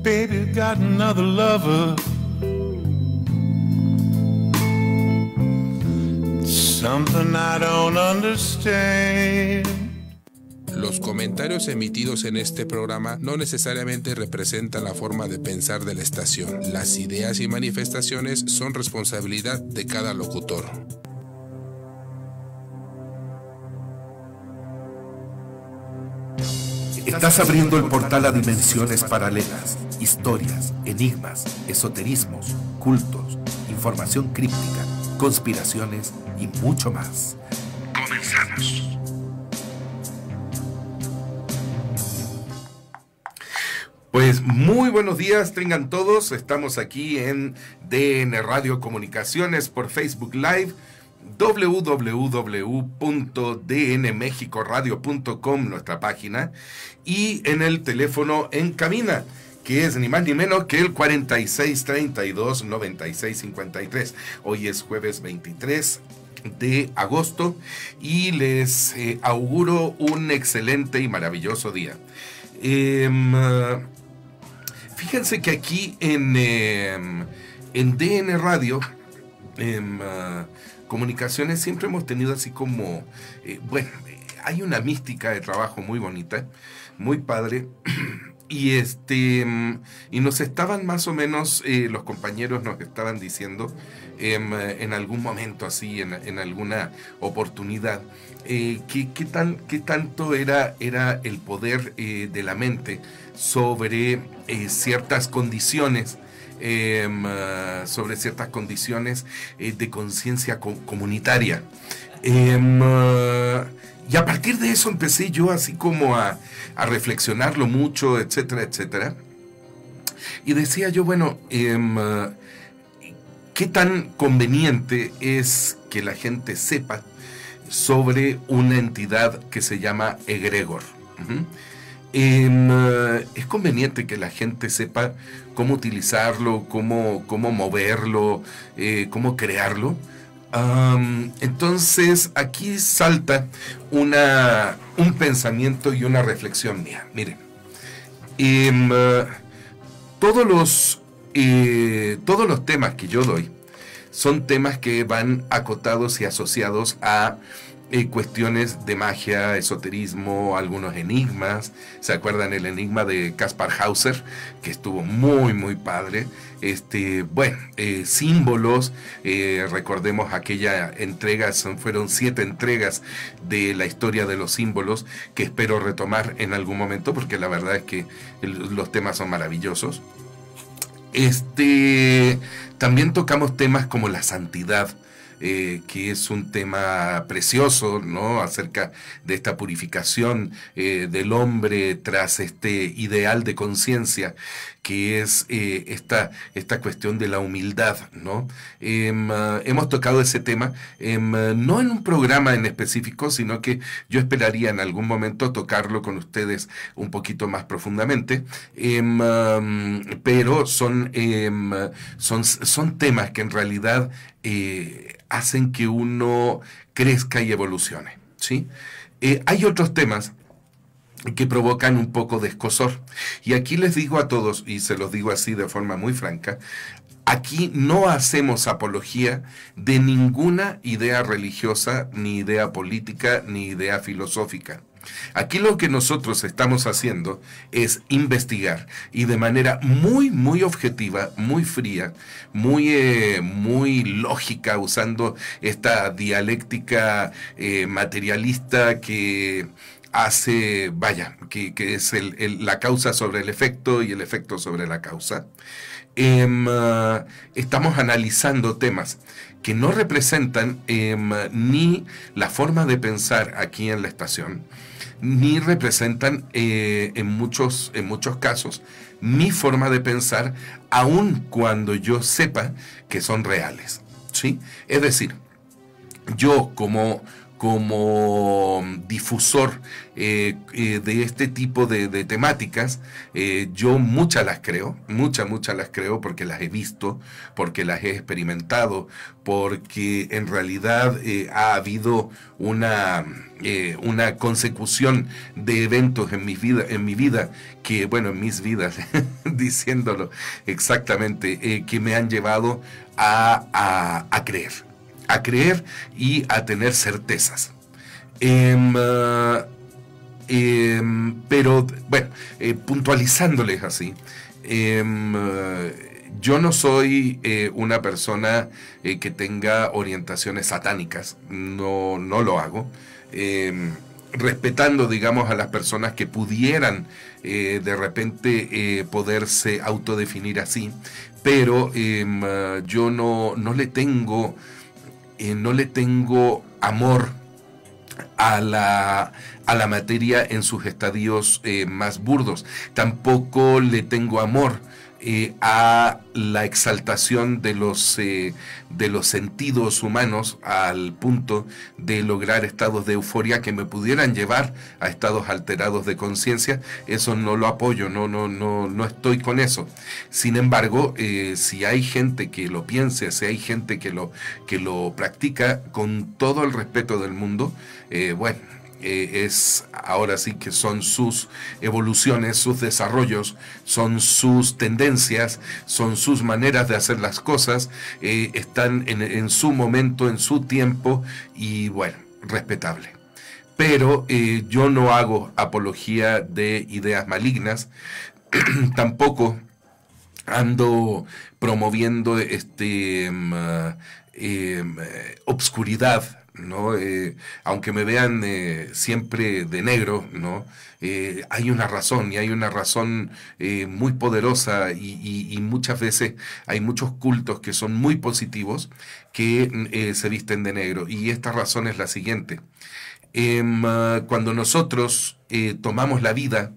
baby got another lover. Something I don't understand. Los comentarios emitidos en este programa no necesariamente representan la forma de pensar de la estación. Las ideas y manifestaciones son responsabilidad de cada locutor. Estás abriendo el portal a dimensiones paralelas, historias, enigmas, esoterismos, cultos, información críptica, conspiraciones y mucho más. Comenzamos. Pues muy buenos días, tengan todos. Estamos aquí en DN Radio Comunicaciones por Facebook Live, www.dnmexicoradio.com, nuestra página, y en el teléfono en cabina, que es ni más ni menos que el 4632-9653. Hoy es jueves 23 de agosto y les auguro un excelente y maravilloso día. Fíjense que aquí en DN Radio Comunicaciones siempre hemos tenido así como, hay una mística de trabajo muy bonita, muy padre, y nos estaban más o menos, los compañeros nos estaban diciendo en algún momento así, en alguna oportunidad, qué tanto era el poder de la mente sobre ciertas condiciones, de conciencia comunitaria. Y a partir de eso empecé yo así como a reflexionarlo mucho, etcétera, etcétera. Y decía yo, bueno, ¿qué tan conveniente es que la gente sepa sobre una entidad que se llama egregor? Es conveniente que la gente sepa cómo utilizarlo, cómo moverlo, cómo crearlo. Entonces aquí salta un pensamiento y una reflexión mía. Miren, todos los temas que yo doy son temas que van acotados y asociados a cuestiones de magia, esoterismo, algunos enigmas. ¿Se acuerdan el enigma de Kaspar Hauser? Que estuvo muy, muy padre. Símbolos, recordemos aquella entrega, fueron 7 entregas de la historia de los símbolos, que espero retomar en algún momento, porque la verdad es que los temas son maravillosos. También tocamos temas como la santidad, que es un tema precioso, ¿no? Acerca de esta purificación del hombre tras este ideal de conciencia, que es esta cuestión de la humildad, ¿no? Hemos tocado ese tema, no en un programa en específico, sino que yo esperaría en algún momento tocarlo con ustedes un poquito más profundamente, pero son temas que en realidad hacen que uno crezca y evolucione, ¿sí? Hay otros temas que provocan un poco de escozor. Y aquí les digo a todos, y se los digo así de forma muy franca, aquí no hacemos apología de ninguna idea religiosa, ni idea política, ni idea filosófica. Aquí lo que nosotros estamos haciendo es investigar, y de manera muy, muy objetiva, muy fría, muy lógica, usando esta dialéctica materialista que hace, que es la causa sobre el efecto y el efecto sobre la causa. Estamos analizando temas que no representan ni la forma de pensar aquí en la estación, ni representan en muchos casos mi forma de pensar, aun cuando yo sepa que son reales, ¿sí? Es decir, yo como como difusor de este tipo de temáticas. Yo muchas las creo porque las he visto, porque las he experimentado, porque en realidad ha habido una consecución de eventos en mi vida que, bueno, en mis vidas, diciéndolo exactamente, que me han llevado a creer y a tener certezas. Pero, bueno, puntualizándoles así, yo no soy una persona que tenga orientaciones satánicas, no lo hago, respetando, digamos, a las personas que pudieran de repente poderse autodefinir así, pero yo no le tengo amor a la materia en sus estadios más burdos. Tampoco le tengo amor a la exaltación de los sentidos humanos al punto de lograr estados de euforia que me pudieran llevar a estados alterados de conciencia. Eso no lo apoyo, no estoy con eso. Sin embargo, si hay gente que lo piense, si hay gente que lo practica, con todo el respeto del mundo, bueno, ahora sí que son sus evoluciones, sus desarrollos, son sus tendencias, son sus maneras de hacer las cosas, están en su momento, en su tiempo, y bueno, respetable. Pero yo no hago apología de ideas malignas, tampoco ando promoviendo obscuridad, ¿no? Aunque me vean siempre de negro, ¿no? Hay una razón, y hay una razón muy poderosa, y muchas veces hay muchos cultos que son muy positivos que se visten de negro, y esta razón es la siguiente. Cuando nosotros tomamos la vida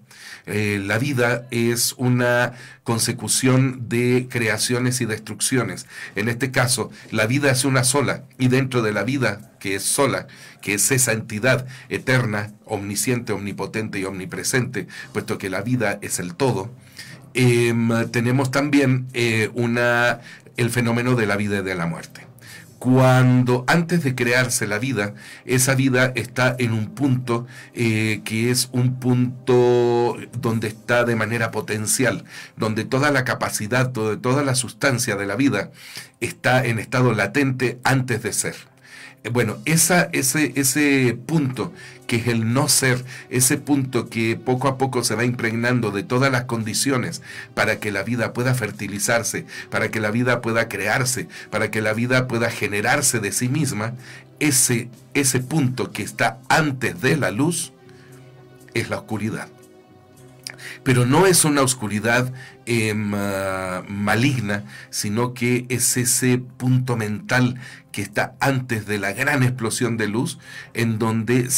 es una consecución de creaciones y destrucciones. En este caso, la vida es una sola, y dentro de la vida que es sola, que es esa entidad eterna, omnisciente, omnipotente y omnipresente, puesto que la vida es el todo, tenemos también el fenómeno de la vida y de la muerte. Cuando antes de crearse la vida, esa vida está en un punto que es un punto donde está de manera potencial, donde toda la capacidad, toda la sustancia de la vida está en estado latente antes de ser. Bueno, ese punto que es el no ser, ese punto que poco a poco se va impregnando de todas las condiciones para que la vida pueda fertilizarse, para que la vida pueda crearse, para que la vida pueda generarse de sí misma, ese punto que está antes de la luz es la oscuridad. Pero no es una oscuridad maligna, sino que es ese punto mental que está antes de la gran explosión de luz, en donde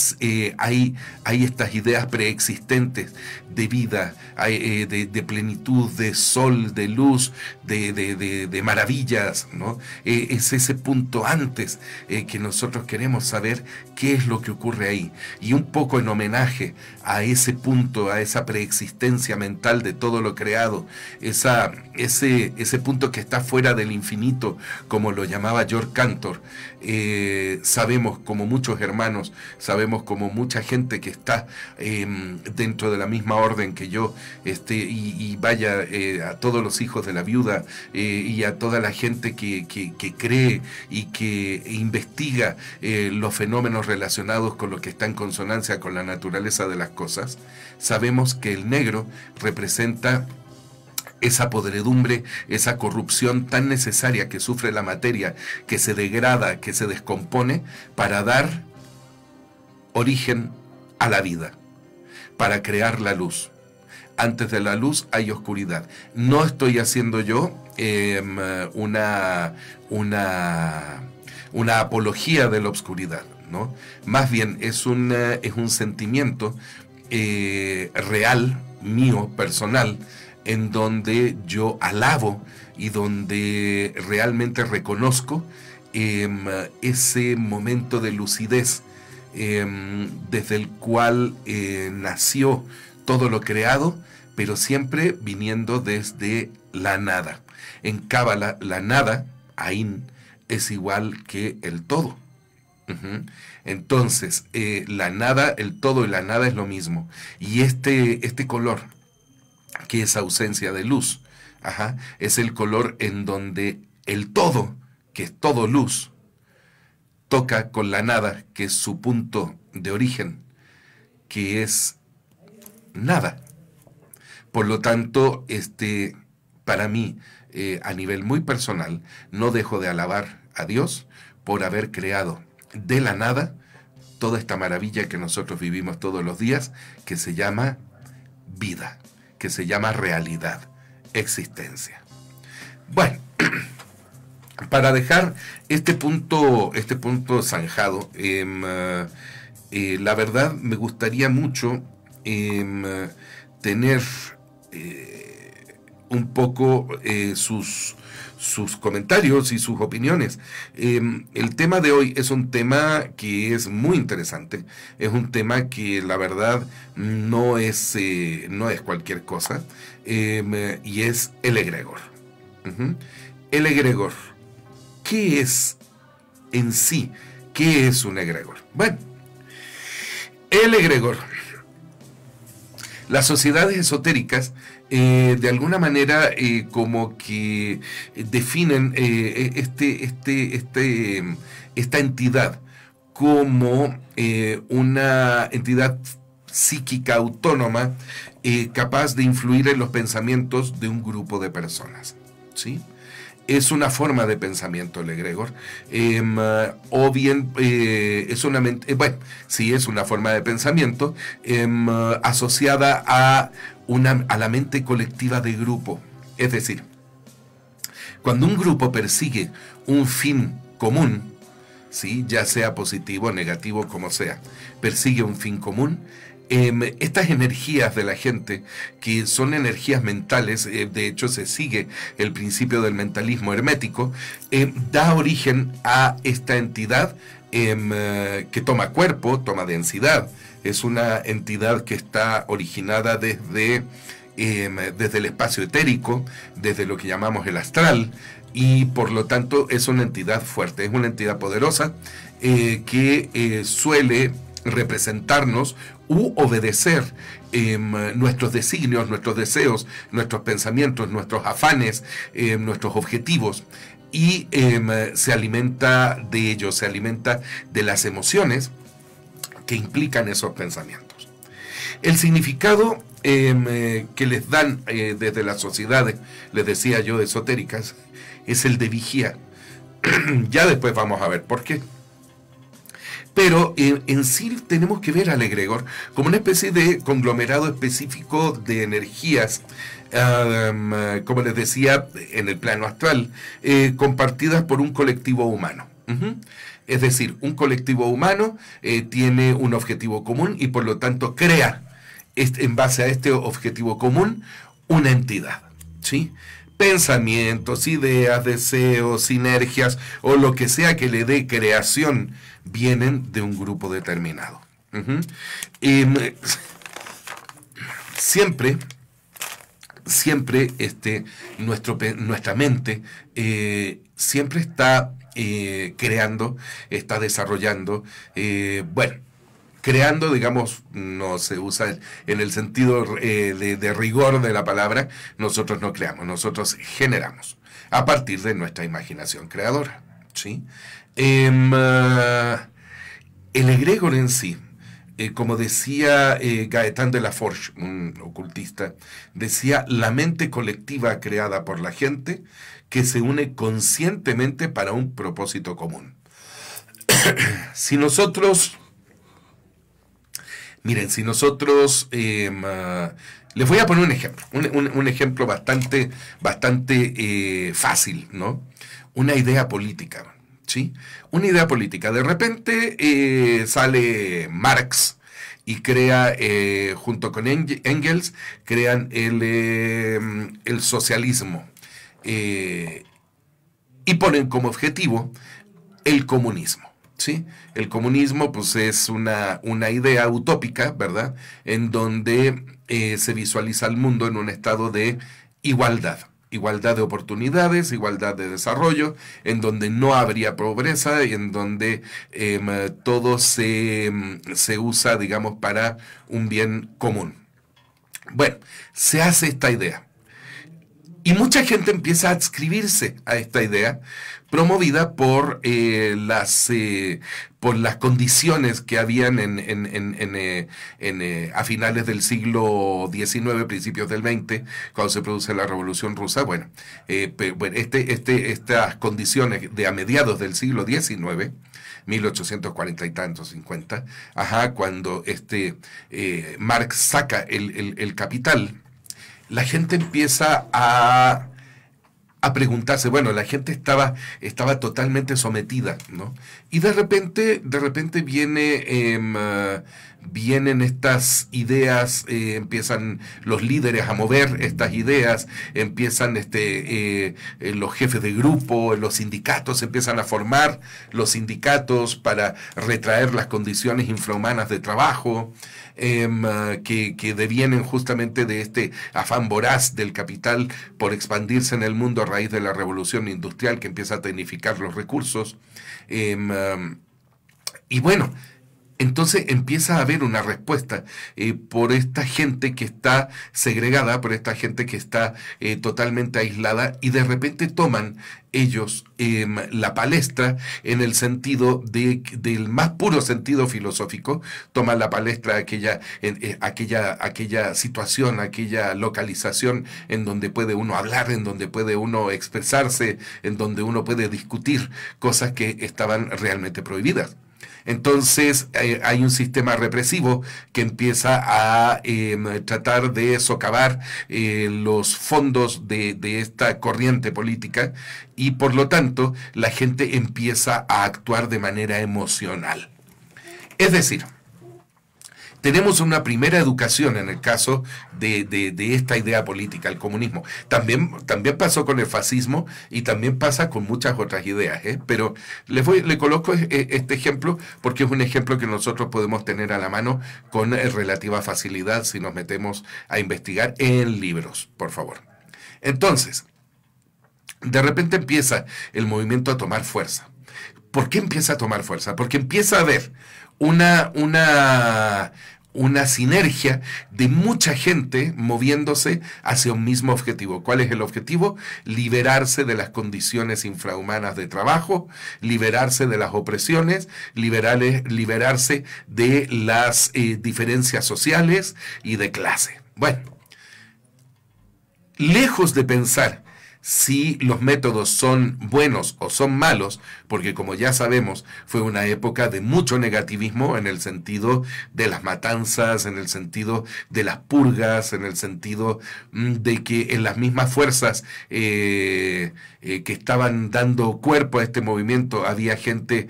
hay estas ideas preexistentes de vida, de plenitud, de sol, de luz, de maravillas, ¿no? Es ese punto antes que nosotros queremos saber qué es lo que ocurre ahí. Y un poco en homenaje a ese punto, a esa preexistencia mental de todo lo creado, ese punto que está fuera del infinito, como lo llamaba George Cantor. Sabemos, como muchos hermanos, sabemos como mucha gente que está dentro de la misma orden que yo, y vaya, a todos los hijos de la viuda, y a toda la gente que cree y que investiga los fenómenos relacionados con lo que está en consonancia con la naturaleza de las cosas, sabemos que el negro representa esa podredumbre, esa corrupción tan necesaria que sufre la materia, que se degrada, que se descompone, para dar origen a la vida, para crear la luz. Antes de la luz hay oscuridad. No estoy haciendo yo una apología de la oscuridad, ¿no? Más bien es un sentimiento real, mío, personal, en donde yo alabo y donde realmente reconozco ese momento de lucidez desde el cual nació todo lo creado, pero siempre viniendo desde la nada. En Cábala, la nada, Ain, es igual que el todo. Entonces, la nada, el todo y la nada es lo mismo. Y este color, que es ausencia de luz, es el color en donde el todo, que es todo luz, toca con la nada, que es su punto de origen, que es nada. Por lo tanto, para mí, a nivel muy personal, no dejo de alabar a Dios por haber creado de la nada toda esta maravilla que nosotros vivimos todos los días, que se llama vida, que se llama realidad, existencia. Bueno, para dejar este punto zanjado, la verdad me gustaría mucho tener un poco sus comentarios y sus opiniones. El tema de hoy es un tema que es muy interesante, es un tema que la verdad no es cualquier cosa, y es el egregor. El egregor, ¿qué es en sí? ¿Qué es un egregor? Bueno, el egregor, las sociedades esotéricas de alguna manera como que definen esta entidad como una entidad psíquica autónoma capaz de influir en los pensamientos de un grupo de personas, ¿sí? Es una forma de pensamiento el egregor, o bien es una es una forma de pensamiento asociada a la mente colectiva de grupo. Es decir, cuando un grupo persigue un fin común, ¿sí? Ya sea positivo o negativo, como sea, persigue un fin común, estas energías de la gente, que son energías mentales, de hecho se sigue el principio del mentalismo hermético, da origen a esta entidad que toma cuerpo, toma densidad. Es una entidad que está originada desde el espacio etérico, desde lo que llamamos el astral, y por lo tanto es una entidad fuerte, es una entidad poderosa que suele representarnos u obedecer nuestros designios, nuestros deseos, nuestros pensamientos, nuestros afanes, nuestros objetivos, y se alimenta de ellos, se alimenta de las emociones que implican esos pensamientos. El significado que les dan desde las sociedades, les decía yo, esotéricas, es el de vigía. Ya después vamos a ver por qué. Pero en sí tenemos que ver al egregor como una especie de conglomerado específico de energías, como les decía, en el plano astral, compartidas por un colectivo humano. Es decir, un colectivo humano tiene un objetivo común y por lo tanto crea, en base a este objetivo común, una entidad, ¿sí? Pensamientos, ideas, deseos, sinergias o lo que sea que le dé creación vienen de un grupo determinado. Siempre nuestra mente siempre está creando, está desarrollando, creando, digamos, no se usa en el sentido de rigor de la palabra. Nosotros no creamos, nosotros generamos a partir de nuestra imaginación creadora, ¿sí? El egregor en sí, como decía Gaëtan de la Forge, un ocultista, decía: la mente colectiva creada por la gente que se une conscientemente para un propósito común. Si nosotros, miren, les voy a poner un ejemplo, un ejemplo bastante fácil, ¿no? Una idea política, ¿sí? Una idea política. De repente sale Marx y crea, junto con Engels, crean el socialismo, y ponen como objetivo el comunismo, ¿sí? El comunismo pues es una idea utópica, ¿verdad? En donde se visualiza el mundo en un estado de igualdad. Igualdad de oportunidades, igualdad de desarrollo, en donde no habría pobreza y en donde todo se usa, digamos, para un bien común. Bueno, se hace esta idea. Y mucha gente empieza a adscribirse a esta idea, promovida por las condiciones que habían a finales del siglo XIX, principios del XX, cuando se produce la Revolución Rusa. Bueno, estas condiciones de a mediados del siglo XIX, 1840 y tantos, 50, cuando Marx saca el Capital, la gente empieza a preguntarse, bueno, la gente estaba totalmente sometida, ¿no? Y de repente vienen estas ideas, empiezan los líderes a mover estas ideas, empiezan los jefes de grupo, los sindicatos, empiezan a formar los sindicatos para retraer las condiciones infrahumanas de trabajo, que devienen justamente de este afán voraz del capital por expandirse en el mundo a raíz de la revolución industrial que empieza a tecnificar los recursos. Y bueno, entonces empieza a haber una respuesta por esta gente que está segregada, por esta gente que está totalmente aislada, y de repente toman ellos la palestra en el sentido del más puro sentido filosófico, toman la palestra aquella situación, aquella localización en donde puede uno hablar, en donde puede uno expresarse, en donde uno puede discutir cosas que estaban realmente prohibidas. Entonces hay un sistema represivo que empieza a tratar de socavar los fondos de esta corriente política, y por lo tanto la gente empieza a actuar de manera emocional. Es decir, tenemos una primera educación en el caso de esta idea política, el comunismo. También pasó con el fascismo y también pasa con muchas otras ideas, pero le coloco este ejemplo porque es un ejemplo que nosotros podemos tener a la mano con relativa facilidad si nos metemos a investigar en libros, por favor. Entonces, de repente empieza el movimiento a tomar fuerza. ¿Por qué empieza a tomar fuerza? Porque empieza a haber una sinergia de mucha gente moviéndose hacia un mismo objetivo. ¿Cuál es el objetivo? Liberarse de las condiciones infrahumanas de trabajo, liberarse de las opresiones, liberarse de las diferencias sociales y de clase. Bueno, lejos de pensar si los métodos son buenos o son malos, porque como ya sabemos, fue una época de mucho negativismo en el sentido de las matanzas, en el sentido de las purgas, en el sentido de que en las mismas fuerzas que estaban dando cuerpo a este movimiento había gente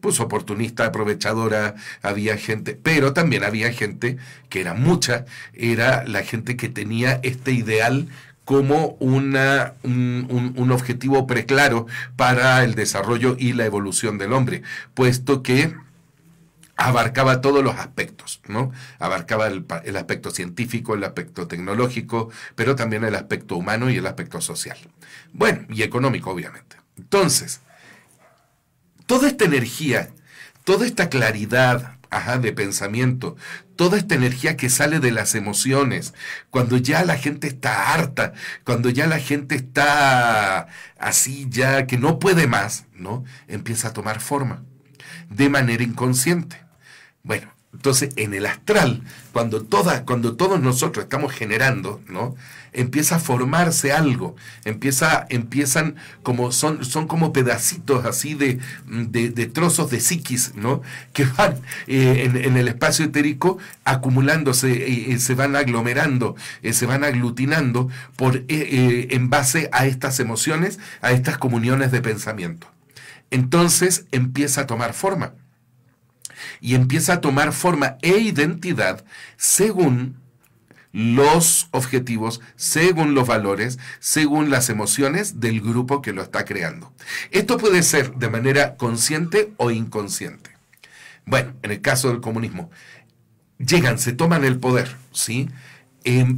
pues oportunista, aprovechadora, había gente, pero también había gente que era mucha, era la gente que tenía este ideal como un objetivo preclaro para el desarrollo y la evolución del hombre, puesto que abarcaba todos los aspectos, ¿no? Abarcaba el aspecto científico, el aspecto tecnológico, pero también el aspecto humano y el aspecto social. Bueno, y económico, obviamente. Entonces, toda esta energía, toda esta claridad de pensamiento, toda esta energía que sale de las emociones, cuando ya la gente está harta, cuando ya la gente está así ya que no puede más, ¿no? Empieza a tomar forma de manera inconsciente. Bueno, entonces en el astral, cuando todos nosotros estamos generando, ¿no? Empieza a formarse algo, empiezan como son como pedacitos así de trozos de psiquis, ¿no? Que van en el espacio etérico acumulándose, se van aglomerando, se van aglutinando en base a estas emociones, a estas comuniones de pensamiento. Entonces empieza a tomar forma. Y empieza a tomar forma e identidad según los objetivos, según los valores, según las emociones del grupo que lo está creando. Esto puede ser de manera consciente o inconsciente. Bueno, en el caso del comunismo, llegan, se toman el poder, ¿sí?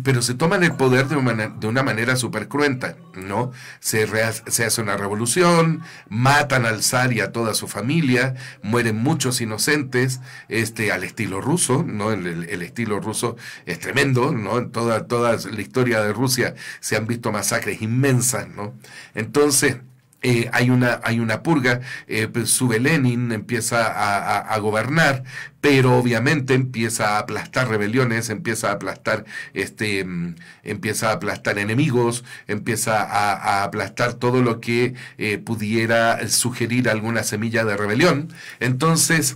Pero se toman el poder de una manera súper cruenta, ¿no? Se hace una revolución, matan al zar y a toda su familia, mueren muchos inocentes, al estilo ruso, ¿no? El estilo ruso es tremendo, ¿no? En toda la historia de Rusia se han visto masacres inmensas, ¿no? Entonces, hay una purga, pues sube Lenin, empieza a gobernar, pero obviamente empieza a aplastar rebeliones, empieza a aplastar enemigos, empieza a aplastar todo lo que pudiera sugerir alguna semilla de rebelión. Entonces,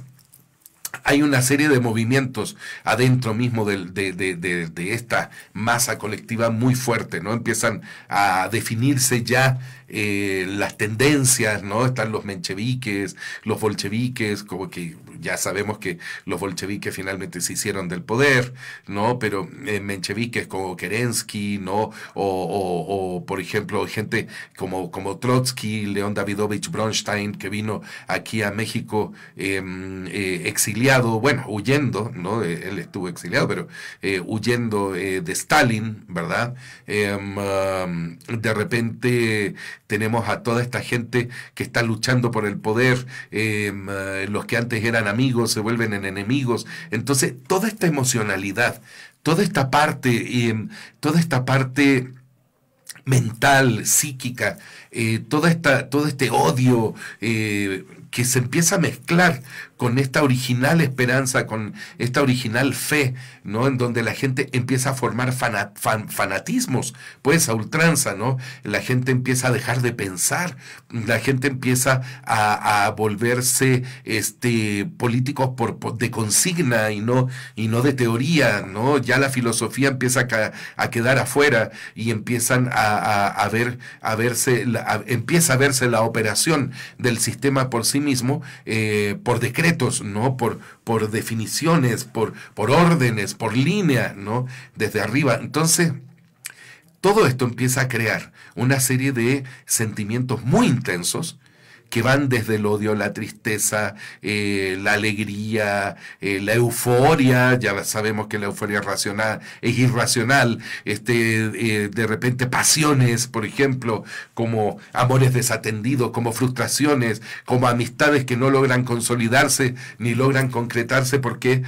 hay una serie de movimientos adentro mismo de esta masa colectiva muy fuerte, ¿no? Empiezan a definirse ya las tendencias, ¿no? Están los mencheviques, los bolcheviques, como que ya sabemos que los bolcheviques finalmente se hicieron del poder, ¿no? Pero mencheviques como Kerensky, ¿no? O por ejemplo, gente como Trotsky, León Davidovich Bronstein, que vino aquí a México exiliado, bueno, huyendo, ¿no? Él estuvo exiliado, pero huyendo de Stalin, ¿verdad? De repente tenemos a toda esta gente que está luchando por el poder, los que antes eran amigos se vuelven en enemigos. Entonces, toda esta emocionalidad, toda esta parte mental, psíquica, todo este odio que se empieza a mezclar con esta original esperanza, con esta original fe, ¿no? En donde la gente empieza a formar fanatismos, pues a ultranza, ¿no? La gente empieza a dejar de pensar, la gente empieza a volverse políticos de consigna y no de teoría, ¿no? Ya la filosofía empieza a quedar afuera y empiezan empieza a verse la operación del sistema por sí mismo, por decretos, ¿no? Por definiciones, por órdenes, por línea, ¿no? Desde arriba. Entonces, todo esto empieza a crear una serie de sentimientos muy intensos que van desde el odio, la tristeza, la alegría, la euforia. Ya sabemos que la euforia es irracional, de repente pasiones, por ejemplo, como amores desatendidos, como frustraciones, como amistades que no logran consolidarse ni logran concretarse porque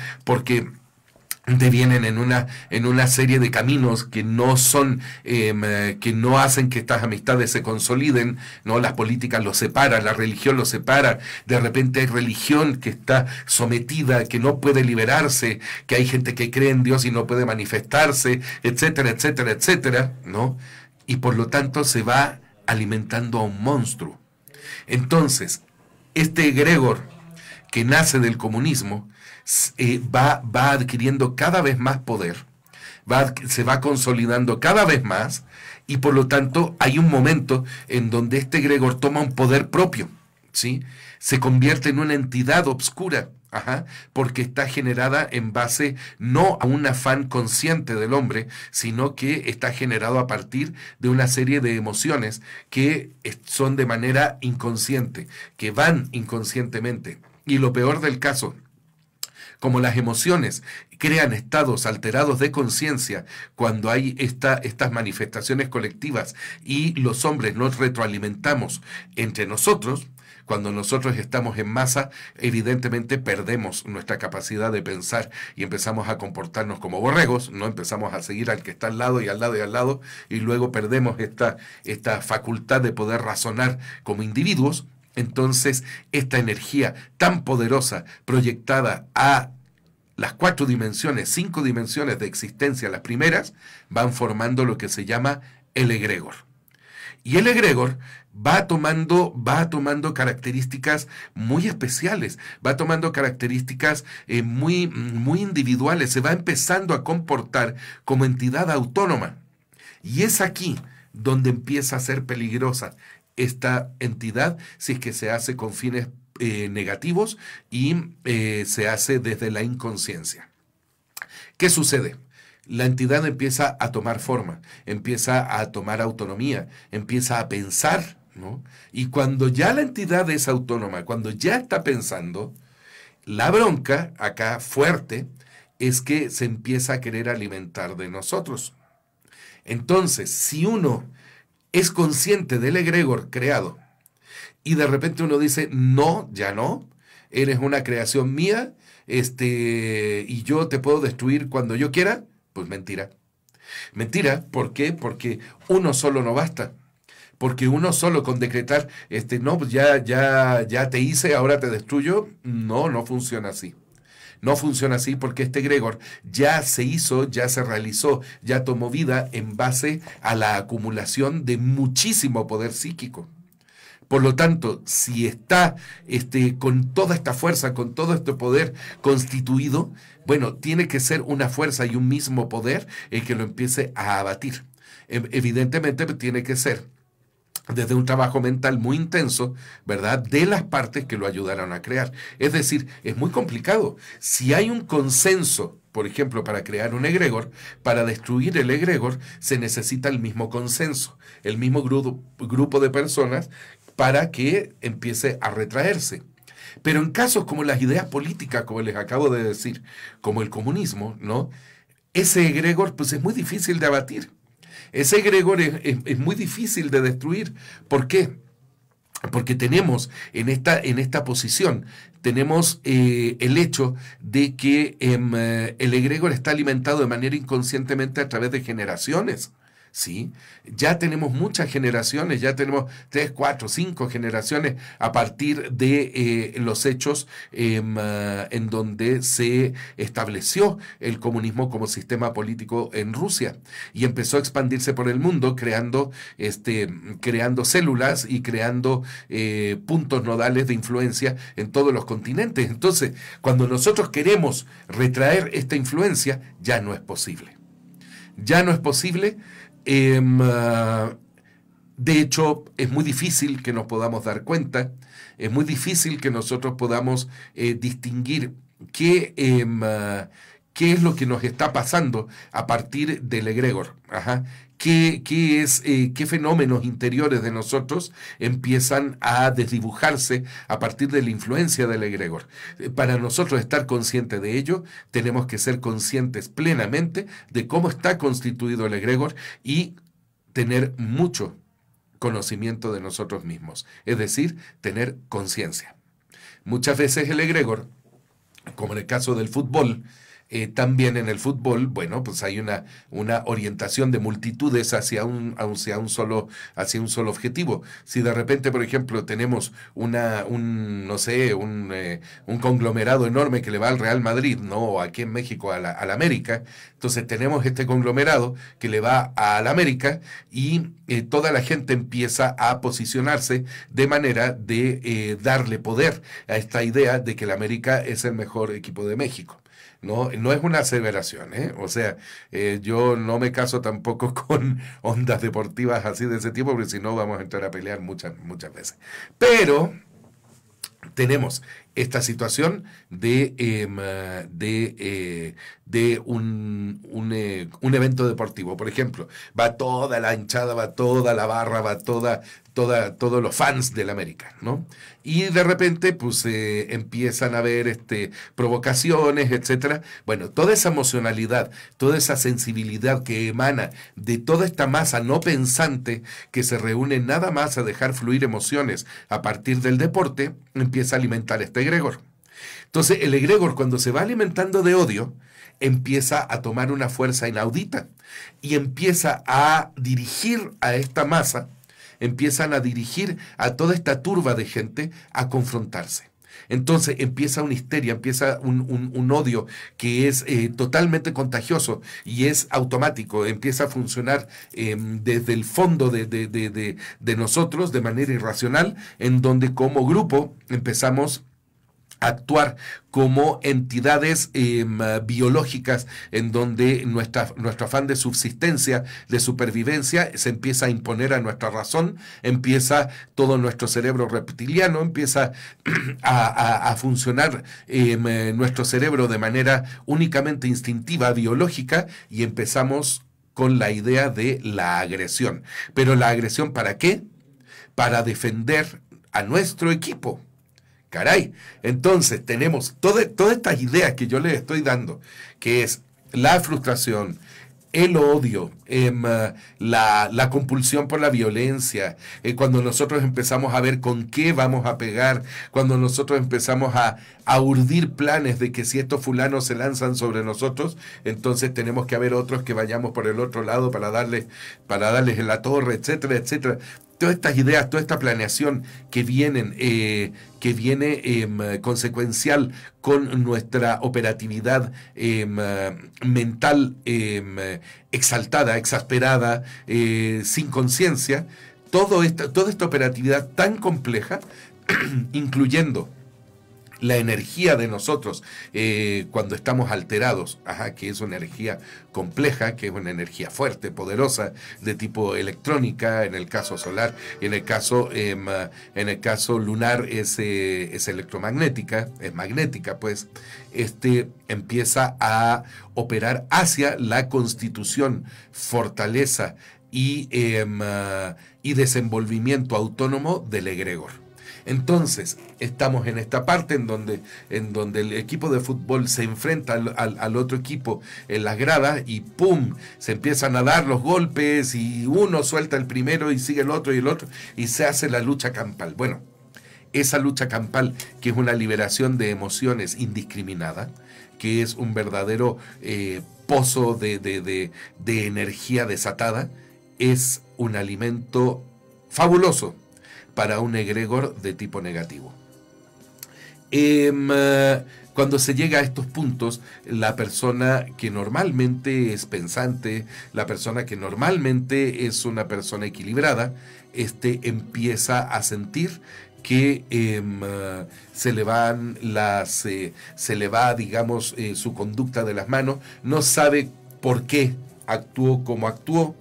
devienen en una serie de caminos que no son, que no hacen que estas amistades se consoliden, ¿no? Las políticas los separan, la religión los separa, de repente hay religión que está sometida, que no puede liberarse, que hay gente que cree en Dios y no puede manifestarse, etcétera, etcétera, etcétera, ¿no? Y por lo tanto se va alimentando a un monstruo. Entonces, este egregor que nace del comunismo va adquiriendo cada vez más poder, se va consolidando cada vez más, y por lo tanto hay un momento en donde este egregor toma un poder propio, ¿sí? Se convierte en una entidad obscura, porque está generada en base no a un afán consciente del hombre, sino que está generado a partir de una serie de emociones que son de manera inconsciente, que van inconscientemente. Y lo peor del caso, como las emociones crean estados alterados de conciencia cuando hay estas manifestaciones colectivas y los hombres nos retroalimentamos entre nosotros, cuando nosotros estamos en masa, evidentemente perdemos nuestra capacidad de pensar y empezamos a comportarnos como borregos, ¿no? Empezamos a seguir al que está al lado y al lado y al lado, y luego perdemos esta facultad de poder razonar como individuos. Entonces, esta energía tan poderosa proyectada a las 4 dimensiones, 5 dimensiones de existencia, las primeras, van formando lo que se llama el egregor. Y el egregor va tomando características muy especiales, va tomando características muy individuales, se va empezando a comportar como entidad autónoma. Y es aquí donde empieza a ser peligrosa esta entidad, si es que se hace con fines negativos y se hace desde la inconsciencia. ¿Qué sucede? la entidad empieza a tomar forma, empieza a tomar autonomía, empieza a pensar, ¿no? Y cuando ya la entidad es autónoma, cuando ya está pensando, la bronca acá fuerte es que se empieza a querer alimentar de nosotros. Entonces, si uno es consciente del egregor creado y de repente uno dice, no, ya no, eres una creación mía, y yo te puedo destruir cuando yo quiera, pues mentira. Mentira, ¿por qué? Porque uno solo no basta. Porque uno solo con decretar, no, pues ya te hice, ahora te destruyo, no funciona así. No funciona así porque este egregor ya se hizo, ya se realizó, ya tomó vida en base a la acumulación de muchísimo poder psíquico. Por lo tanto, si está con toda esta fuerza, con todo este poder constituido, bueno, tiene que ser una fuerza y un mismo poder el que lo empiece a abatir. Evidentemente tiene que ser desde un trabajo mental muy intenso, ¿verdad?, de las partes que lo ayudaron a crear. Es decir, es muy complicado. Si hay un consenso, por ejemplo, para crear un egregor, para destruir el egregor se necesita el mismo consenso, el mismo grupo de personas para que empiece a retraerse. Pero en casos como las ideas políticas, como les acabo de decir, como el comunismo, ¿no?, ese egregor pues es muy difícil de abatir. Ese egregor es muy difícil de destruir. ¿Por qué? Porque tenemos en esta posición, tenemos el hecho de que el egregor está alimentado de manera inconscientemente a través de generaciones. ¿Sí? Ya tenemos muchas generaciones, ya tenemos 3, 4, 5 generaciones a partir de los hechos en donde se estableció el comunismo como sistema político en Rusia y empezó a expandirse por el mundo creando células y creando puntos nodales de influencia en todos los continentes. Entonces, cuando nosotros queremos retraer esta influencia, ya no es posible. Ya no es posible. De hecho, es muy difícil que nos podamos dar cuenta, es muy difícil que nosotros podamos distinguir qué es lo que nos está pasando a partir del egregor. ¿Qué fenómenos interiores de nosotros empiezan a desdibujarse a partir de la influencia del egregor? Para nosotros estar conscientes de ello, tenemos que ser conscientes plenamente de cómo está constituido el egregor y tener mucho conocimiento de nosotros mismos, es decir, tener conciencia. Muchas veces el egregor, como en el caso del fútbol, también en el fútbol, bueno, pues hay una orientación de multitudes hacia un solo objetivo. Si de repente, por ejemplo, tenemos un conglomerado enorme que le va al Real Madrid, ¿no? O aquí en México a la América, entonces tenemos este conglomerado que le va al América y toda la gente empieza a posicionarse de manera de darle poder a esta idea de que el América es el mejor equipo de México. No es una aseveración, ¿eh? O sea, yo no me caso tampoco con ondas deportivas así de ese tipo, porque si no vamos a entrar a pelear muchas veces. Pero tenemos esta situación de un evento deportivo. Por ejemplo, va toda la hinchada, va toda la barra, va todos los fans del América, ¿no? Y de repente, pues, empiezan a haber provocaciones, etcétera. Bueno, toda esa emocionalidad, toda esa sensibilidad que emana de toda esta masa no pensante que se reúne nada más a dejar fluir emociones a partir del deporte, empieza a alimentar este egregor. Entonces, el egregor, cuando se va alimentando de odio, empieza a tomar una fuerza inaudita y empieza a dirigir a esta masa, empiezan a dirigir a toda esta turba de gente a confrontarse. Entonces empieza una histeria, empieza un odio que es totalmente contagioso y es automático, empieza a funcionar desde el fondo de nosotros de manera irracional, en donde como grupo empezamos actuar como entidades biológicas en donde nuestro afán de subsistencia, de supervivencia, se empieza a imponer a nuestra razón, empieza todo nuestro cerebro reptiliano, empieza a funcionar nuestro cerebro de manera únicamente instintiva, biológica, y empezamos con la idea de la agresión. ¿Pero la agresión para qué? Para defender a nuestro equipo. Caray, entonces tenemos todas estas ideas que yo les estoy dando, que es la frustración, el odio, la compulsión por la violencia, cuando nosotros empezamos a ver con qué vamos a pegar, cuando nosotros empezamos a urdir planes de que si estos fulanos se lanzan sobre nosotros, entonces tenemos que haber otros que vayamos por el otro lado para darles en la torre, etcétera, etcétera. Todas estas ideas, toda esta planeación que viene consecuencial con nuestra operatividad mental exaltada, exasperada, sin conciencia, toda esta operatividad tan compleja, incluyendo la energía de nosotros cuando estamos alterados, que es una energía compleja, que es una energía fuerte, poderosa, de tipo electrónica, en el caso solar, en el caso lunar es electromagnética, es magnética, pues, empieza a operar hacia la constitución, fortaleza y desenvolvimiento autónomo del egregor. Entonces, estamos en esta parte en donde el equipo de fútbol se enfrenta al otro equipo en las gradas y ¡pum! Se empiezan a dar los golpes y uno suelta el primero y sigue el otro y se hace la lucha campal. Bueno, esa lucha campal, que es una liberación de emociones indiscriminada, que es un verdadero pozo de energía desatada, es un alimento fabuloso para un egregor de tipo negativo. Cuando se llega a estos puntos, la persona que normalmente es pensante, la persona que normalmente es una persona equilibrada, empieza a sentir que se le va, digamos, su conducta de las manos, no sabe por qué actuó como actuó,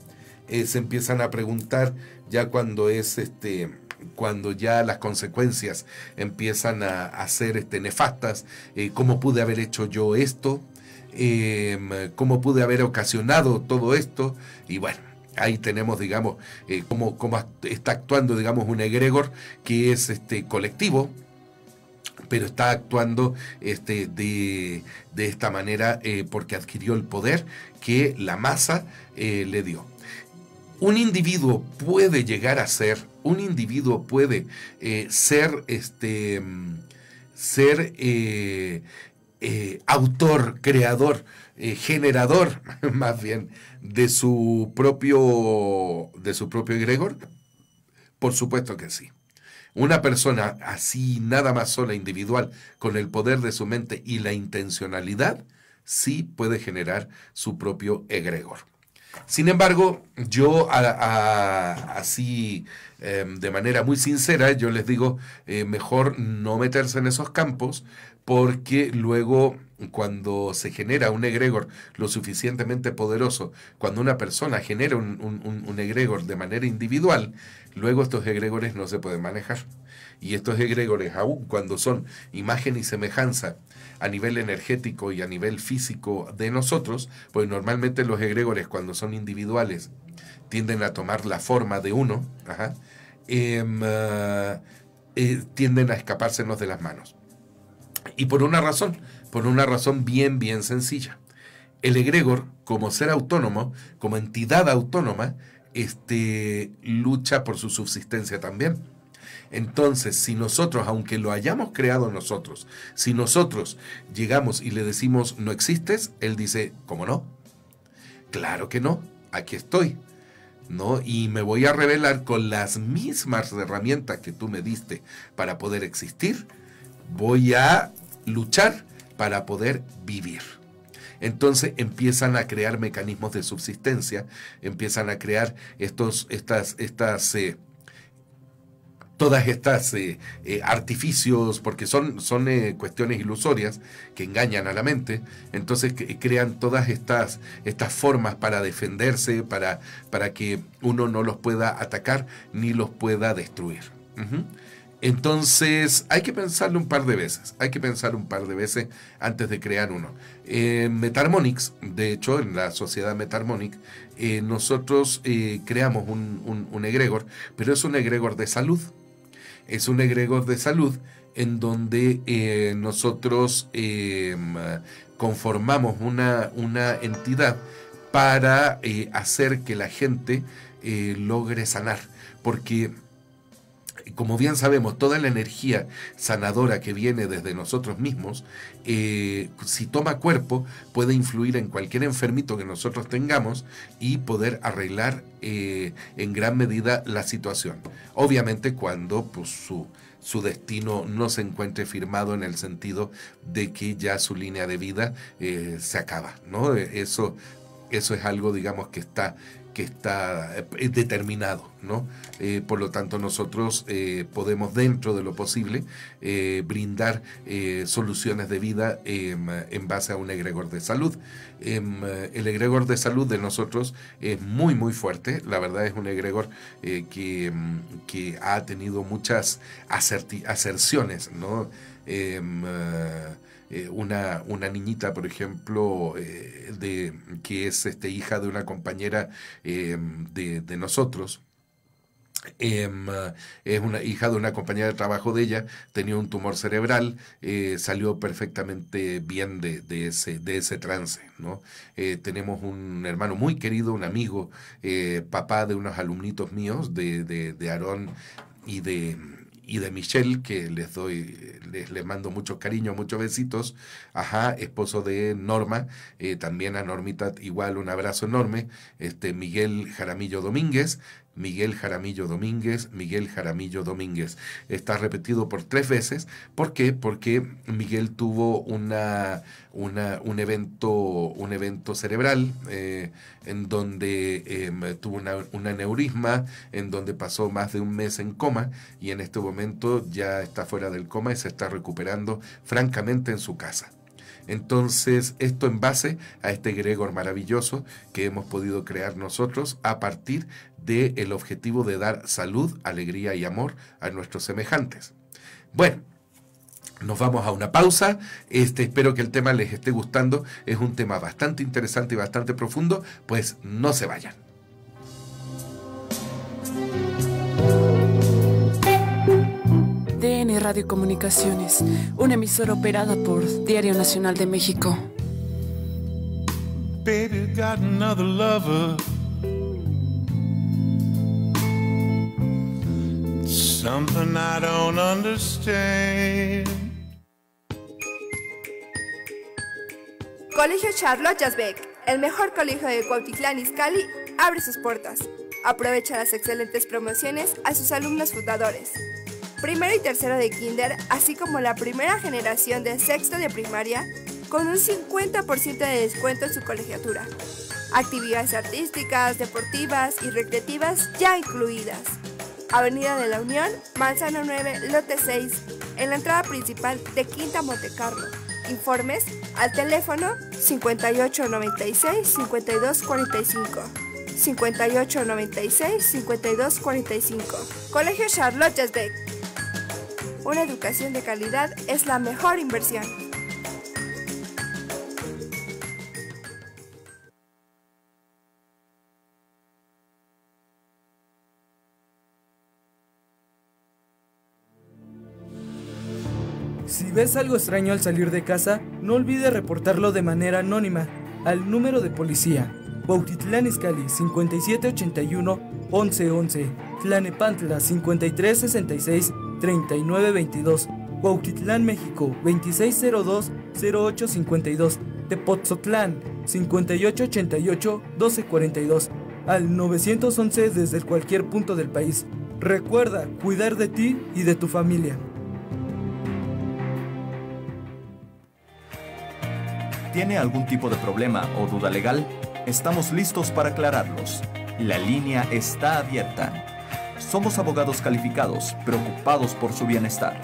se empiezan a preguntar ya cuando cuando ya las consecuencias empiezan a ser nefastas, ¿cómo pude haber hecho yo esto? ¿Cómo pude haber ocasionado todo esto? Y bueno, ahí tenemos, digamos, cómo está actuando, digamos, un egregor que es colectivo, pero está actuando de esta manera porque adquirió el poder que la masa le dio. Un individuo puede llegar a ser, ser autor, creador, generador, más bien, de su propio egregor. Por supuesto que sí. Una persona así, nada más sola, individual, con el poder de su mente y la intencionalidad, sí puede generar su propio egregor. Sin embargo, yo así de manera muy sincera, yo les digo, mejor no meterse en esos campos, porque luego cuando se genera un egregor lo suficientemente poderoso, cuando una persona genera un egregor de manera individual, luego estos egregores no se pueden manejar. Y estos egregores, aun cuando son imagen y semejanza a nivel energético y a nivel físico de nosotros, pues normalmente los egregores cuando son individuales tienden a tomar la forma de uno, tienden a escapársenos de las manos. Y por una razón bien, bien sencilla. El egregor, como ser autónomo, como entidad autónoma, lucha por su subsistencia también. Entonces, si nosotros, aunque lo hayamos creado nosotros, si nosotros llegamos y le decimos no existes, él dice, ¿cómo no? Claro que no, aquí estoy, ¿no? Y me voy a revelar con las mismas herramientas que tú me diste para poder existir, voy a luchar para poder vivir. Entonces empiezan a crear mecanismos de subsistencia, empiezan a crear todas estas artificios, porque son cuestiones ilusorias que engañan a la mente, entonces crean todas estas formas para defenderse, para que uno no los pueda atacar ni los pueda destruir. Entonces hay que pensarlo un par de veces, antes de crear uno. Metarmonics, de hecho, en la sociedad Metarmonic, nosotros creamos un egregor, pero es un egregor de salud. Es un egregor de salud en donde nosotros conformamos una entidad para hacer que la gente logre sanar. Porque, como bien sabemos, toda la energía sanadora que viene desde nosotros mismos, si toma cuerpo, puede influir en cualquier enfermito que nosotros tengamos y poder arreglar en gran medida la situación. Obviamente cuando pues, su destino no se encuentre firmado en el sentido de que ya su línea de vida se acaba, ¿no? Eso es algo, digamos, que está determinado, ¿no? Por lo tanto, nosotros podemos, dentro de lo posible, brindar soluciones de vida en base a un egregor de salud. El egregor de salud de nosotros es muy, muy fuerte. La verdad es un egregor que ha tenido muchas aserciones, ¿no? Una niñita, por ejemplo, que es hija de una compañera de nosotros. Es una hija de una compañera de trabajo de ella, tenía un tumor cerebral, salió perfectamente bien de ese trance, ¿no? Tenemos un hermano muy querido, un amigo, papá de unos alumnitos míos, de Aarón y de Michelle, que les mando mucho cariño, muchos besitos. Esposo de Norma, también a Normita igual un abrazo enorme. Miguel Jaramillo Domínguez. Está repetido por 3 veces. ¿Por qué? Porque Miguel tuvo un evento cerebral en donde tuvo un aneurisma, en donde pasó más de un mes en coma, y en este momento ya está fuera del coma y se está recuperando francamente en su casa. Entonces, esto en base a este egregor maravilloso que hemos podido crear nosotros a partir del objetivo de dar salud, alegría y amor a nuestros semejantes. Bueno, nos vamos a una pausa. Espero que el tema les esté gustando. Es un tema bastante interesante y bastante profundo, pues no se vayan. DN Radio Comunicaciones, una emisora operada por Diario Nacional de México. Baby got another lover. Something I don't understand. Colegio Charlotte Beck, el mejor colegio de Cuautitlán Izcalli, abre sus puertas. Aprovecha las excelentes promociones a sus alumnos fundadores. Primero y tercero de kinder, así como la primera generación de sexto de primaria, con un 50% de descuento en su colegiatura. Actividades artísticas, deportivas y recreativas ya incluidas. Avenida de la Unión, Manzano 9, Lote 6, en la entrada principal de Quinta Montecarlo. Informes al teléfono 5896-5245. 5896-5245. Colegio Charlotte Beck. Una educación de calidad es la mejor inversión. Si ves algo extraño al salir de casa, no olvides reportarlo de manera anónima al número de policía Cuautitlán Izcalli 5781-1111, Tlanepantla 5366-3922, Cuautitlán, México 2602-0852, Tepotzotlán 5888-1242, al 911 desde cualquier punto del país. Recuerda cuidar de ti y de tu familia. ¿Tiene algún tipo de problema o duda legal? Estamos listos para aclararlos. La línea está abierta. Somos abogados calificados, preocupados por su bienestar.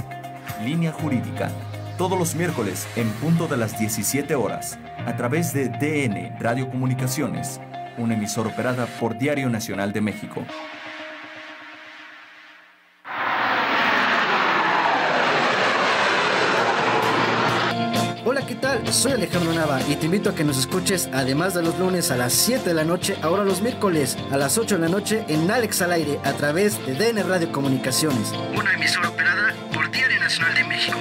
Línea Jurídica, todos los miércoles en punto de las 17 horas, a través de DN Radio Comunicaciones, una emisora operada por Diario Nacional de México. Hola, ¿qué tal? Soy Alejandro Nava y te invito a que nos escuches, además de los lunes a las 7 de la noche, ahora los miércoles a las 8 de la noche en Alex al Aire, a través de DN Radio Comunicaciones, una emisora operada por Diario Nacional de México.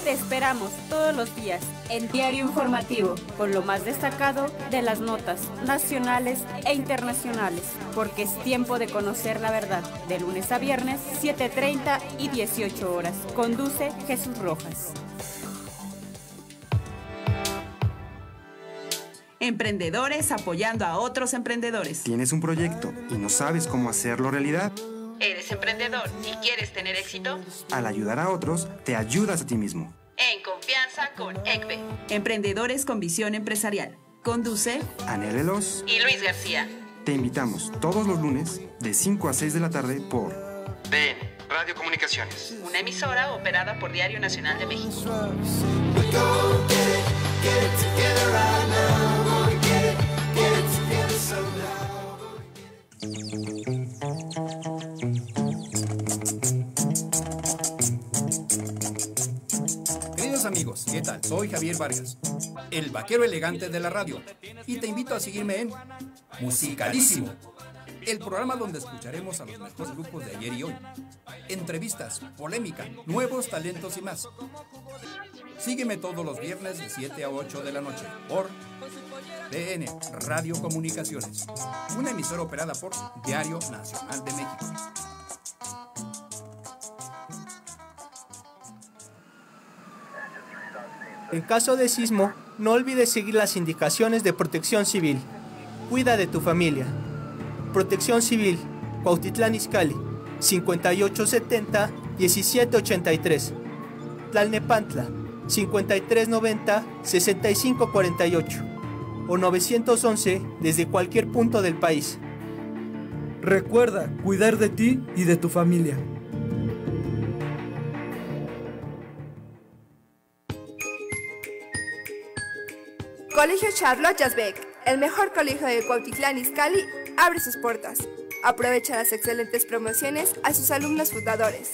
Te esperamos todos los días en Diario Informativo con lo más destacado de las notas nacionales e internacionales, porque es tiempo de conocer la verdad. De lunes a viernes, 7:30 y 18 horas. Conduce Jesús Rojas. Emprendedores apoyando a otros emprendedores. ¿Tienes un proyecto y no sabes cómo hacerlo realidad? ¿Eres emprendedor y quieres tener éxito? Al ayudar a otros, te ayudas a ti mismo. En confianza con ECBE. Emprendedores con visión empresarial. Conduce Anel Veloz y Luis García. Te invitamos todos los lunes de 5 a 6 de la tarde por DN Radio Comunicaciones, una emisora operada por Diario Nacional de México. Queridos amigos, ¿qué tal? Soy Javier Vargas, el vaquero elegante de la radio, y te invito a seguirme en Musicalísimo, el programa donde escucharemos a los mejores grupos de ayer y hoy, entrevistas, polémica, nuevos talentos y más. Sígueme todos los viernes de 7 a 8 de la noche por DN Radio Comunicaciones, una emisora operada por Diario Nacional de México. En caso de sismo, no olvides seguir las indicaciones de Protección Civil. Cuida de tu familia. Protección Civil, Cuautitlán Izcalli, 5870-1783. Tlalnepantla, 5390-6548. O 911 desde cualquier punto del país. Recuerda cuidar de ti y de tu familia. Colegio Charlotte Yazbek, el mejor colegio de Cuautitlán Izcalli, abre sus puertas. Aprovecha las excelentes promociones a sus alumnos fundadores.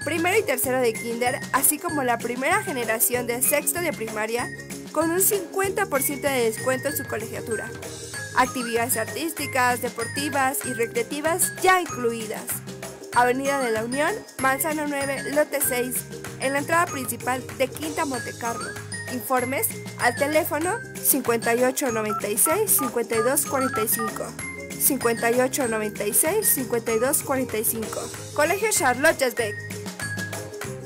Primero y tercero de kinder, así como la primera generación de sexto de primaria, con un 50% de descuento en su colegiatura. Actividades artísticas, deportivas y recreativas ya incluidas. Avenida de la Unión, Manzano 9, Lote 6, en la entrada principal de Quinta Montecarlo. Informes al teléfono 5896-5245. 5896-5245. Colegio Charlotte Yazbek.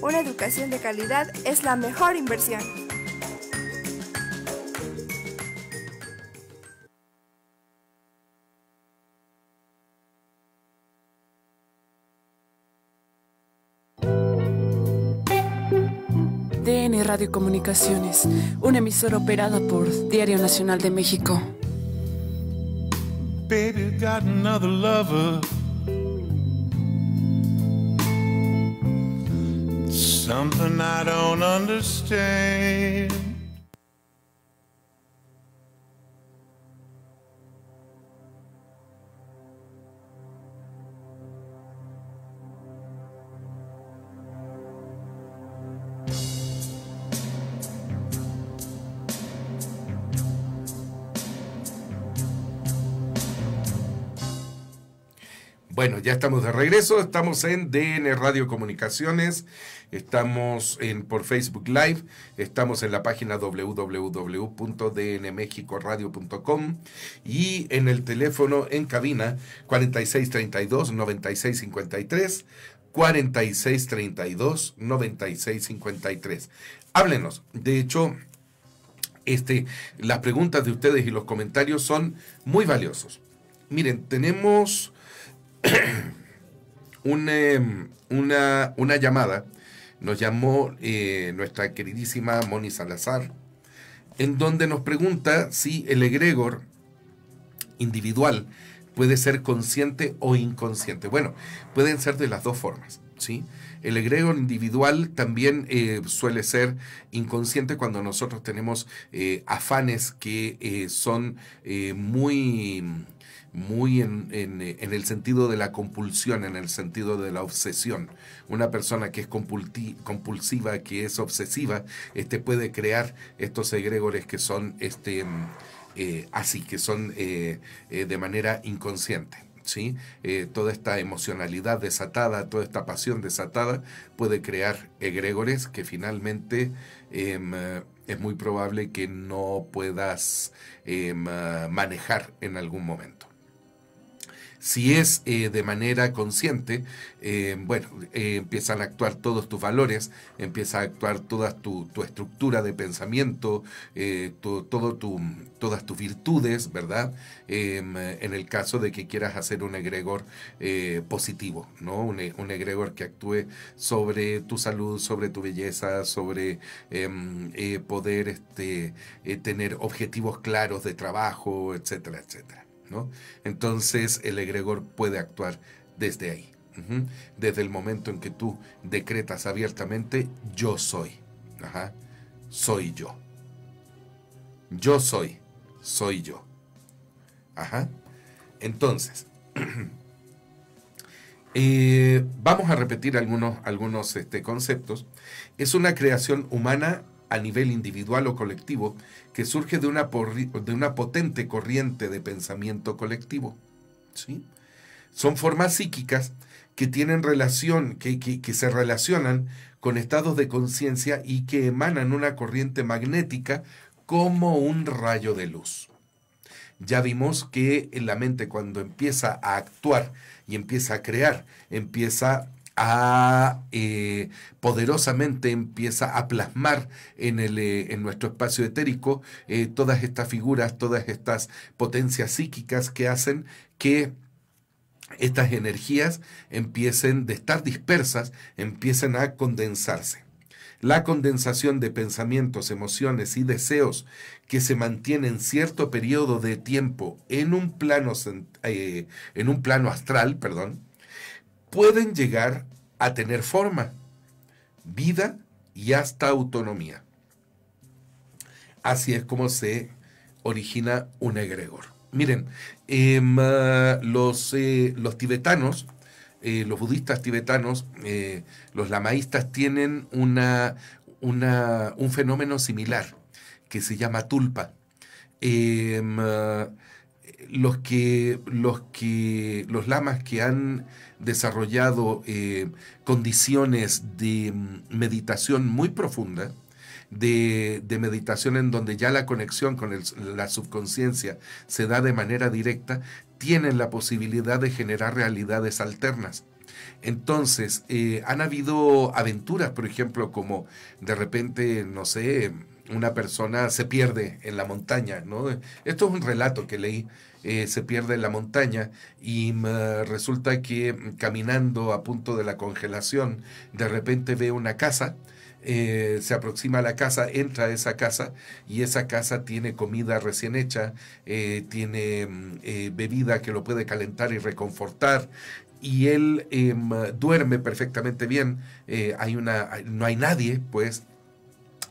Una educación de calidad es la mejor inversión. DN Radio Comunicaciones, una emisora operada por Diario Nacional de México. Baby got another lover. Something I don't understand. Bueno, ya estamos de regreso, estamos en DN Radio Comunicaciones, estamos por Facebook Live, estamos en la página www.dnmexicoradio.com y en el teléfono en cabina 4632-9653, 4632-9653. Háblenos, de hecho, las preguntas de ustedes y los comentarios son muy valiosos. Miren, tenemos una llamada, nos llamó nuestra queridísima Moni Salazar, en donde nos pregunta si el egregor individual puede ser consciente o inconsciente. Bueno, pueden ser de las dos formas, ¿sí? El egregor individual también suele ser inconsciente cuando nosotros tenemos afanes que son muy en el sentido de la compulsión, en el sentido de la obsesión. Una persona que es compulsiva, que es obsesiva, puede crear estos egregores que son así, que son de manera inconsciente. ¿Sí? Toda esta emocionalidad desatada, toda esta pasión desatada puede crear egregores que finalmente es muy probable que no puedas manejar en algún momento. Si es de manera consciente, empiezan a actuar todos tus valores, empieza a actuar toda tu estructura de pensamiento, todas tus virtudes, ¿verdad? En el caso de que quieras hacer un egregor positivo, ¿no? Un egregor que actúe sobre tu salud, sobre tu belleza, sobre poder tener objetivos claros de trabajo, etcétera, etcétera, ¿no? Entonces el egregor puede actuar desde ahí, desde el momento en que tú decretas abiertamente: yo soy, soy yo, yo soy yo. Entonces vamos a repetir algunos conceptos. Es una creación humana a nivel individual o colectivo que surge de una potente corriente de pensamiento colectivo, ¿sí? Son formas psíquicas que tienen relación, que se relacionan con estados de conciencia y que emanan una corriente magnética como un rayo de luz. Ya vimos que en la mente, cuando empieza a actuar y empieza a crear, empieza a poderosamente empieza a plasmar en nuestro espacio etérico todas estas figuras, todas estas potencias psíquicas que hacen que estas energías empiecen de estar dispersas, empiecen a condensarse. La condensación de pensamientos, emociones y deseos que se mantienen cierto periodo de tiempo en un plano astral, pueden llegar a tener forma, vida y hasta autonomía. Así es como se origina un egregor. Miren, los tibetanos, los budistas tibetanos, los lamaístas tienen un fenómeno similar que se llama tulpa. Los lamas que han desarrollado condiciones de meditación muy profunda, de meditación en donde ya la conexión con la subconsciencia se da de manera directa, tienen la posibilidad de generar realidades alternas. Entonces, han habido aventuras, por ejemplo, como de repente, no sé, una persona se pierde en la montaña, ¿no? Esto es un relato que leí. Se pierde en la montaña y resulta que caminando a punto de la congelación, de repente ve una casa, se aproxima a la casa, entra a esa casa y esa casa tiene comida recién hecha, tiene bebida que lo puede calentar y reconfortar, y él duerme perfectamente bien, no hay nadie, pues.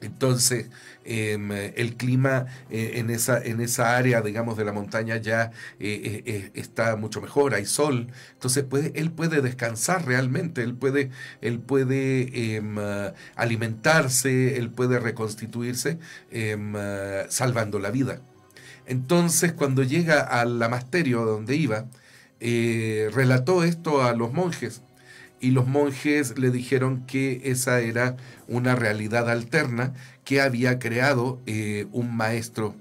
Entonces, el clima en esa área, digamos, de la montaña ya está mucho mejor, hay sol. Entonces, él puede descansar realmente, él puede alimentarse, él puede reconstituirse, salvando la vida. Entonces, cuando llega al lamasterio donde iba, relató esto a los monjes. Y los monjes le dijeron que esa era una realidad alterna que había creado un maestro,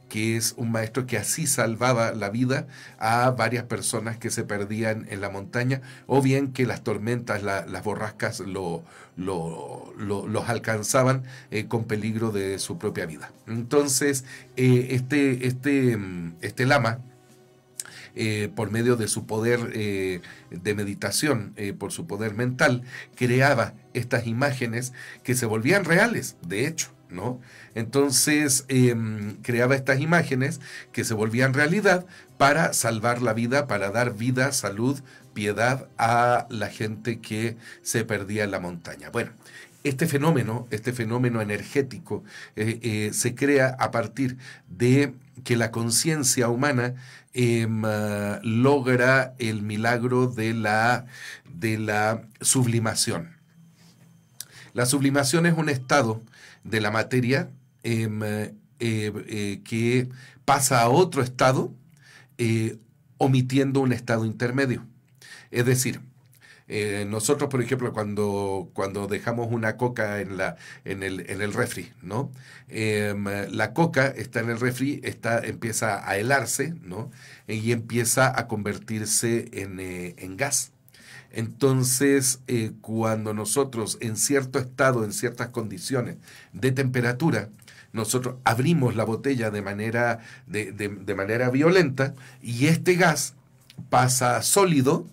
que es un maestro que así salvaba la vida a varias personas que se perdían en la montaña, o bien que las tormentas, las borrascas los alcanzaban con peligro de su propia vida. Entonces, este lama, por medio de su poder de meditación, por su poder mental, creaba estas imágenes que se volvían reales, de hecho, ¿no? Entonces creaba estas imágenes que se volvían realidad para salvar la vida, para dar vida, salud, piedad a la gente que se perdía en la montaña. Bueno, este fenómeno energético se crea a partir de que la conciencia humana logra el milagro de la sublimación. La sublimación es un estado de la materia que pasa a otro estado omitiendo un estado intermedio. Es decir, nosotros, por ejemplo, cuando dejamos una coca en el refri, ¿no? La coca está en el refri, empieza a helarse, ¿no? Y empieza a convertirse en gas. Entonces, cuando nosotros en cierto estado, en ciertas condiciones de temperatura, nosotros abrimos la botella de manera violenta y este gas pasa a sólido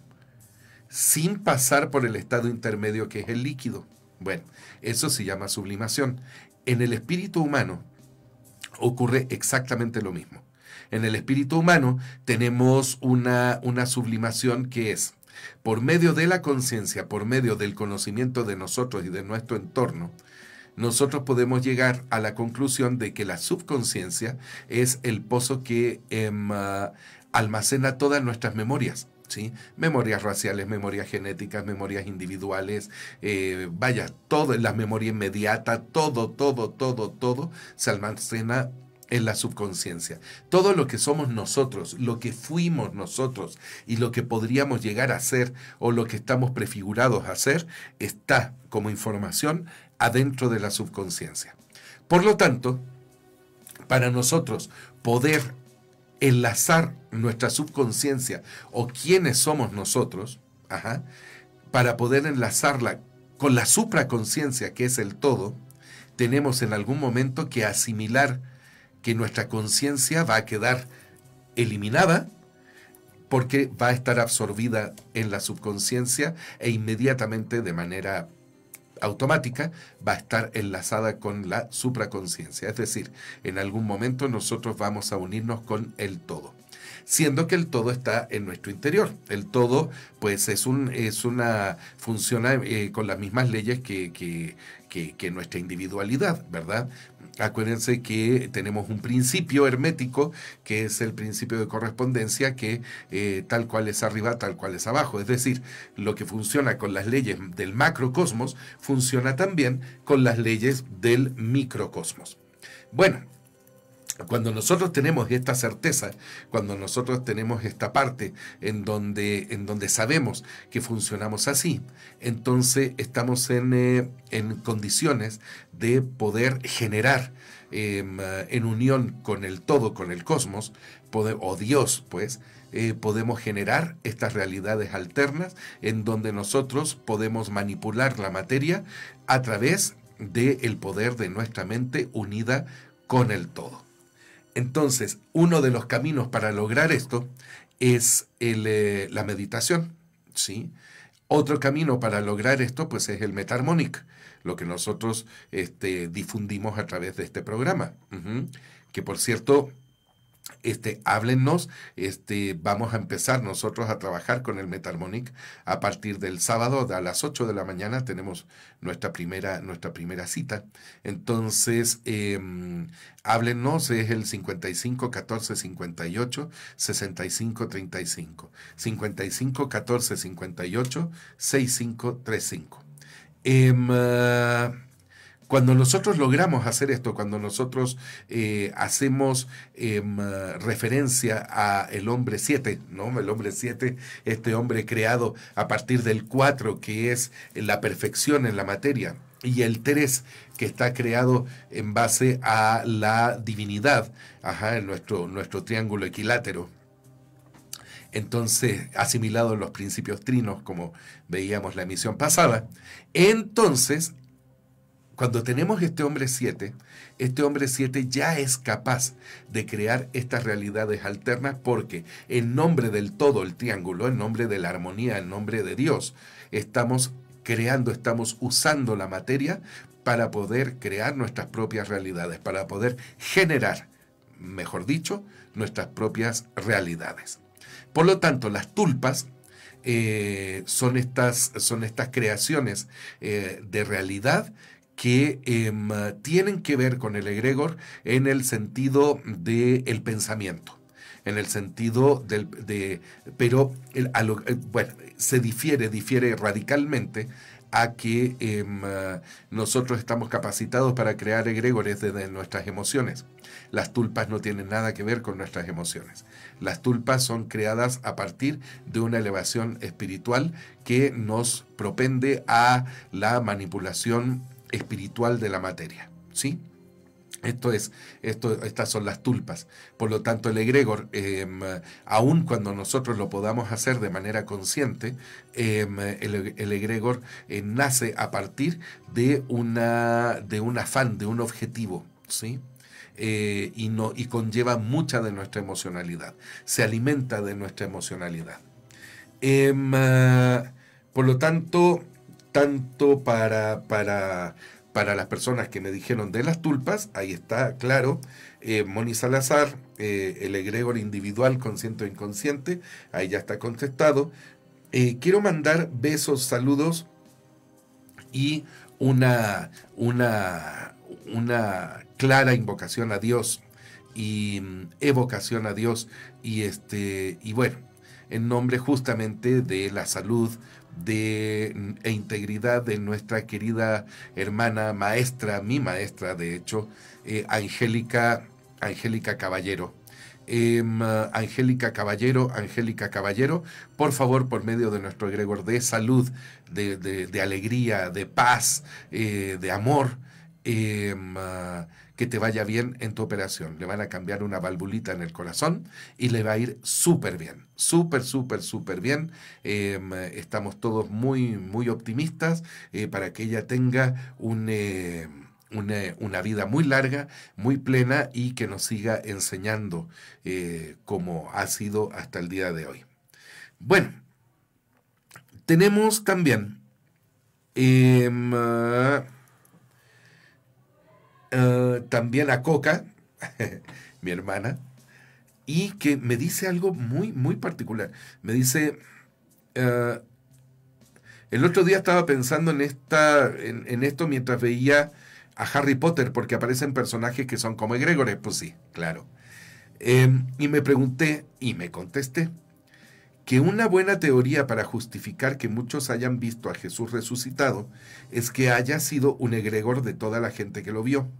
sin pasar por el estado intermedio que es el líquido. Bueno, eso se llama sublimación. En el espíritu humano ocurre exactamente lo mismo. En el espíritu humano tenemos una sublimación que es por medio de la conciencia, por medio del conocimiento de nosotros y de nuestro entorno. Nosotros podemos llegar a la conclusión de que la subconsciencia es el pozo que almacena todas nuestras memorias, ¿sí? Memorias raciales, memorias genéticas, memorias individuales, toda la memoria inmediata, todo se almacena en la subconsciencia. Todo lo que somos nosotros, lo que fuimos nosotros y lo que podríamos llegar a ser o lo que estamos prefigurados a ser está como información adentro de la subconsciencia. Por lo tanto, para nosotros poder enlazar nuestra subconsciencia o quiénes somos nosotros, para poder enlazarla con la supraconciencia, que es el todo, tenemos en algún momento que asimilar que nuestra conciencia va a quedar eliminada porque va a estar absorbida en la subconsciencia e inmediatamente, de manera automática, va a estar enlazada con la supraconciencia. Es decir, en algún momento nosotros vamos a unirnos con el todo, siendo que el todo está en nuestro interior. El todo, pues, funciona con las mismas leyes que nuestra individualidad, ¿verdad? Acuérdense que tenemos un principio hermético, que es el principio de correspondencia, que tal cual es arriba, tal cual es abajo. Es decir, lo que funciona con las leyes del macrocosmos, funciona también con las leyes del microcosmos. Bueno, cuando nosotros tenemos esta certeza, cuando nosotros tenemos esta parte en donde sabemos que funcionamos así, entonces estamos en condiciones de poder generar en unión con el todo, con el cosmos, o Dios, pues, podemos generar estas realidades alternas en donde nosotros podemos manipular la materia a través del poder de nuestra mente unida con el todo. Entonces, uno de los caminos para lograr esto es la meditación, ¿sí? Otro camino para lograr esto, pues, es el Metarmonic, lo que nosotros difundimos a través de este programa. Que, por cierto, háblennos, vamos a empezar nosotros a trabajar con el Metarmonic a partir del sábado a las 8 de la mañana. Tenemos nuestra primera cita. Entonces, háblennos, es el 55 14 58 65 35. 55 14 58 65 35. Cuando nosotros logramos hacer esto, cuando nosotros hacemos referencia a el hombre 7, ¿no? El hombre 7, este hombre creado a partir del 4, que es la perfección en la materia, y el 3, que está creado en base a la divinidad, en nuestro triángulo equilátero. Entonces, asimilado en los principios trinos, como veíamos la emisión pasada. Entonces, cuando tenemos este hombre 7 ya es capaz de crear estas realidades alternas, porque en nombre del todo, el triángulo, en nombre de la armonía, en nombre de Dios, estamos creando, estamos usando la materia para poder crear nuestras propias realidades, para poder generar, mejor dicho, nuestras propias realidades. Por lo tanto, las tulpas son estas creaciones de realidad que tienen que ver con el egregor en el sentido del pensamiento, en el sentido se difiere radicalmente a que nosotros estamos capacitados para crear egregores desde nuestras emociones. Las tulpas no tienen nada que ver con nuestras emociones. Las tulpas son creadas a partir de una elevación espiritual que nos propende a la manipulación espiritual de la materia, ¿sí? Estas son las tulpas. Por lo tanto, el egregor, aun cuando nosotros lo podamos hacer de manera consciente, el egregor nace a partir de un afán, de un objetivo, ¿sí? Y conlleva mucha de nuestra emocionalidad. Se alimenta de nuestra emocionalidad. Por lo tanto para las personas que me dijeron de las tulpas, ahí está claro, Moni Salazar, el egregor individual, consciente o inconsciente, ahí ya está contestado. Quiero mandar besos, saludos y una clara invocación a Dios y evocación a Dios y bueno, en nombre justamente de la salud e integridad de nuestra querida hermana maestra, mi maestra de hecho, Angélica Caballero. Angélica Caballero, por favor, por medio de nuestro egregor de salud, de alegría, de paz, de amor, que te vaya bien en tu operación. Le van a cambiar una valvulita en el corazón y le va a ir súper bien, súper bien. Estamos todos muy, muy optimistas para que ella tenga una vida muy larga, muy plena y que nos siga enseñando como ha sido hasta el día de hoy. Bueno, tenemos también también a Coca, mi hermana, y que me dice algo muy, muy particular. Me dice, el otro día estaba pensando en esto mientras veía a Harry Potter, porque aparecen personajes que son como egregores. Pues sí, claro. Y me pregunté, y me contesté, que una buena teoría para justificar que muchos hayan visto a Jesús resucitado es que haya sido un egregor de toda la gente que lo vio.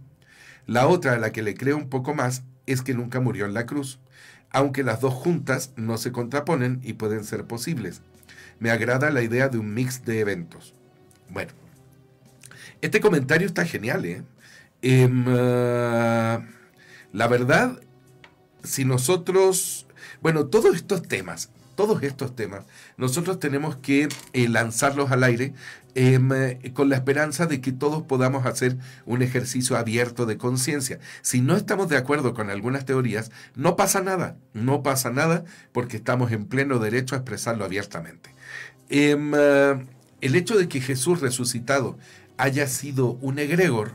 La otra, a la que le creo un poco más, es que nunca murió en la cruz, aunque las dos juntas no se contraponen y pueden ser posibles. Me agrada la idea de un mix de eventos. Bueno, este comentario está genial, la verdad, si nosotros... Bueno, todos estos temas, nosotros tenemos que lanzarlos al aire con la esperanza de que todos podamos hacer un ejercicio abierto de conciencia. Si no estamos de acuerdo con algunas teorías, no pasa nada porque estamos en pleno derecho a expresarlo abiertamente. El hecho de que Jesús resucitado haya sido un egregor,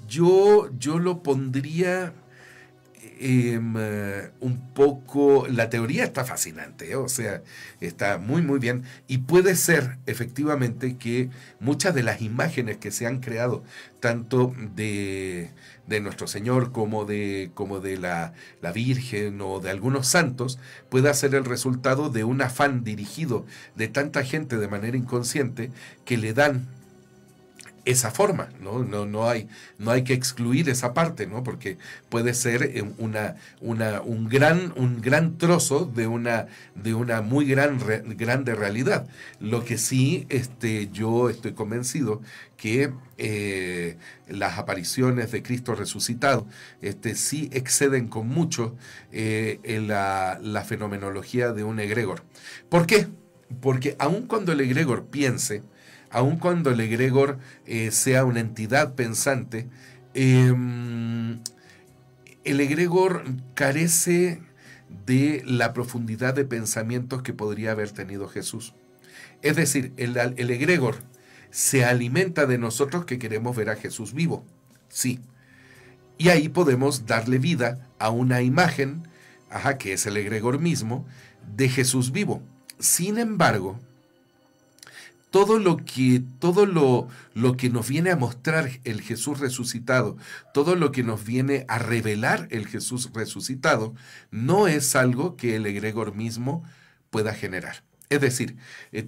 yo lo pondría... un poco, la teoría está fascinante, o sea, está muy muy bien, y puede ser efectivamente que muchas de las imágenes que se han creado, tanto de nuestro Señor como de la Virgen o de algunos santos, pueda ser el resultado de un afán dirigido de tanta gente de manera inconsciente que le dan esa forma, no hay que excluir esa parte, ¿no? Porque puede ser un gran trozo de una muy grande realidad. Lo que sí yo estoy convencido que las apariciones de Cristo resucitado sí exceden con mucho la fenomenología de un egregor. ¿Por qué? Porque aun cuando el egregor piense, aun cuando el egregor sea una entidad pensante, el egregor carece de la profundidad de pensamientos que podría haber tenido Jesús. Es decir, el egregor, se alimenta de nosotros que queremos ver a Jesús vivo. Sí. Y ahí podemos darle vida a una imagen, que es el egregor mismo, de Jesús vivo. Sin embargo, todo lo que nos viene a mostrar el Jesús resucitado, todo lo que nos viene a revelar el Jesús resucitado, no es algo que el egregor mismo pueda generar. Es decir,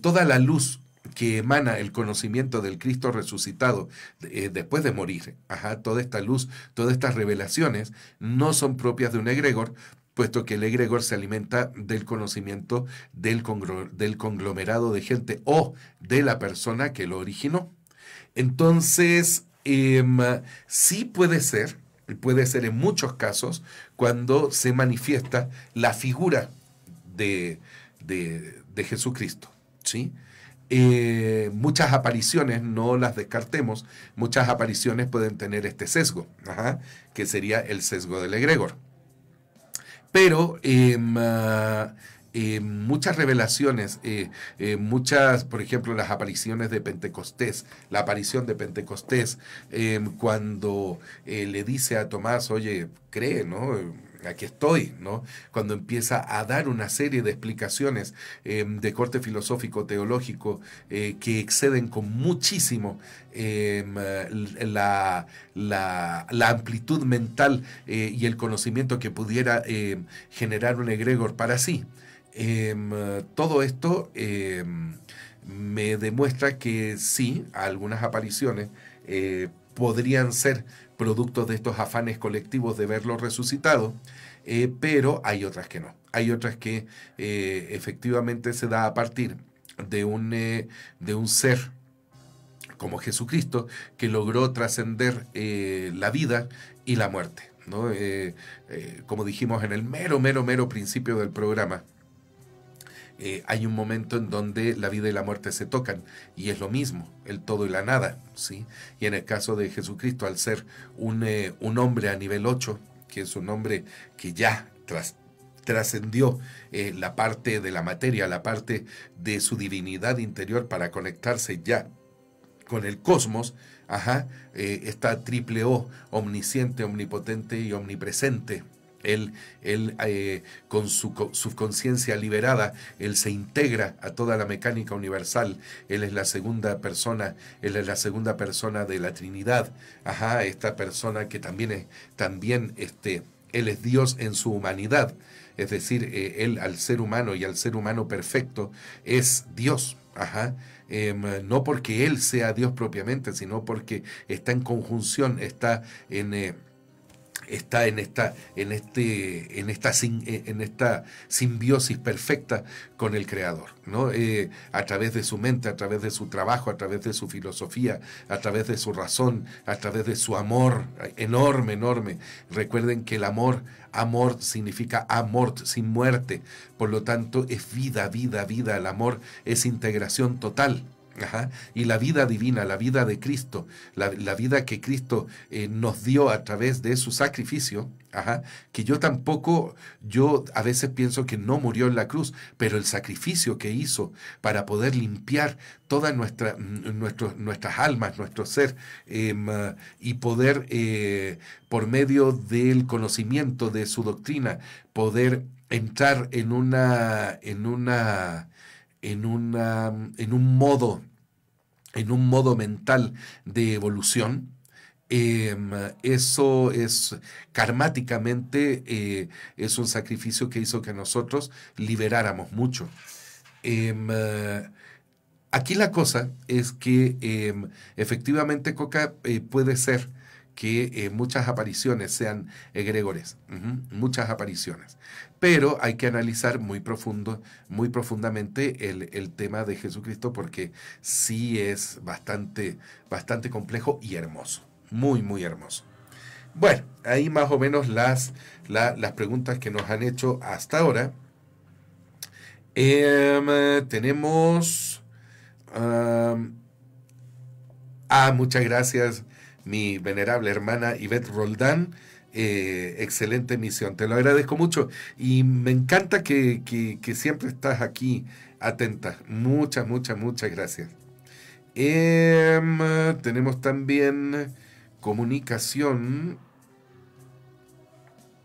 toda la luz que emana el conocimiento del Cristo resucitado después de morir, toda esta luz, todas estas revelaciones, no son propias de un egregor, puesto que el egregor se alimenta del conocimiento del conglomerado de gente o de la persona que lo originó. Entonces, sí puede ser en muchos casos, cuando se manifiesta la figura de Jesucristo, ¿sí? Muchas apariciones, no las descartemos, muchas apariciones pueden tener este sesgo, que sería el sesgo del egregor. Pero muchas revelaciones, por ejemplo, las apariciones de Pentecostés, la aparición de Pentecostés, cuando le dice a Tomás, oye, cree, ¿no? Aquí estoy, ¿no? Cuando empieza a dar una serie de explicaciones de corte filosófico, teológico, que exceden con muchísimo la amplitud mental y el conocimiento que pudiera generar un egregor para sí. Todo esto me demuestra que sí, algunas apariciones podrían ser producto de estos afanes colectivos de verlo resucitado, pero hay otras que no. Hay otras que efectivamente se da a partir de un ser como Jesucristo, que logró trascender la vida y la muerte, ¿no? Como dijimos en el mero principio del programa, hay un momento en donde la vida y la muerte se tocan, y es lo mismo, el todo y la nada, ¿sí? Y en el caso de Jesucristo, al ser un hombre a nivel 8, que es un hombre que ya trascendió la parte de la materia, la parte de su divinidad interior para conectarse ya con el cosmos, esta triple O, omnisciente, omnipotente y omnipresente. Él con su conciencia liberada, él se integra a toda la mecánica universal. Él es la segunda persona de la Trinidad. Esta persona que también él es Dios en su humanidad. Es decir, él al ser humano y al ser humano perfecto es Dios. No porque él sea Dios propiamente, sino porque está en conjunción, está en esta simbiosis perfecta con el Creador, ¿no? A través de su mente, a través de su trabajo, a través de su filosofía, a través de su razón, a través de su amor enorme. Recuerden que el amor significa amort, sin muerte. Por lo tanto, es vida. El amor es integración total. Y la vida divina, la vida de Cristo, la vida que Cristo nos dio a través de su sacrificio, que yo a veces pienso que no murió en la cruz, pero el sacrificio que hizo para poder limpiar todas nuestras almas, nuestro ser, y poder, por medio del conocimiento de su doctrina, poder entrar en un modo mental de evolución. Eso es karmáticamente es un sacrificio que hizo que nosotros liberáramos mucho. Aquí la cosa es que efectivamente, Coca, puede ser que muchas apariciones sean egregores, muchas apariciones. Pero hay que analizar muy profundamente el tema de Jesucristo, porque sí es bastante complejo y hermoso, muy hermoso. Bueno, ahí más o menos las preguntas que nos han hecho hasta ahora. Tenemos... muchas gracias, mi venerable hermana Ivette Roldán. Excelente misión, te lo agradezco mucho y me encanta que siempre estás aquí atenta. Muchas gracias. Tenemos también comunicación.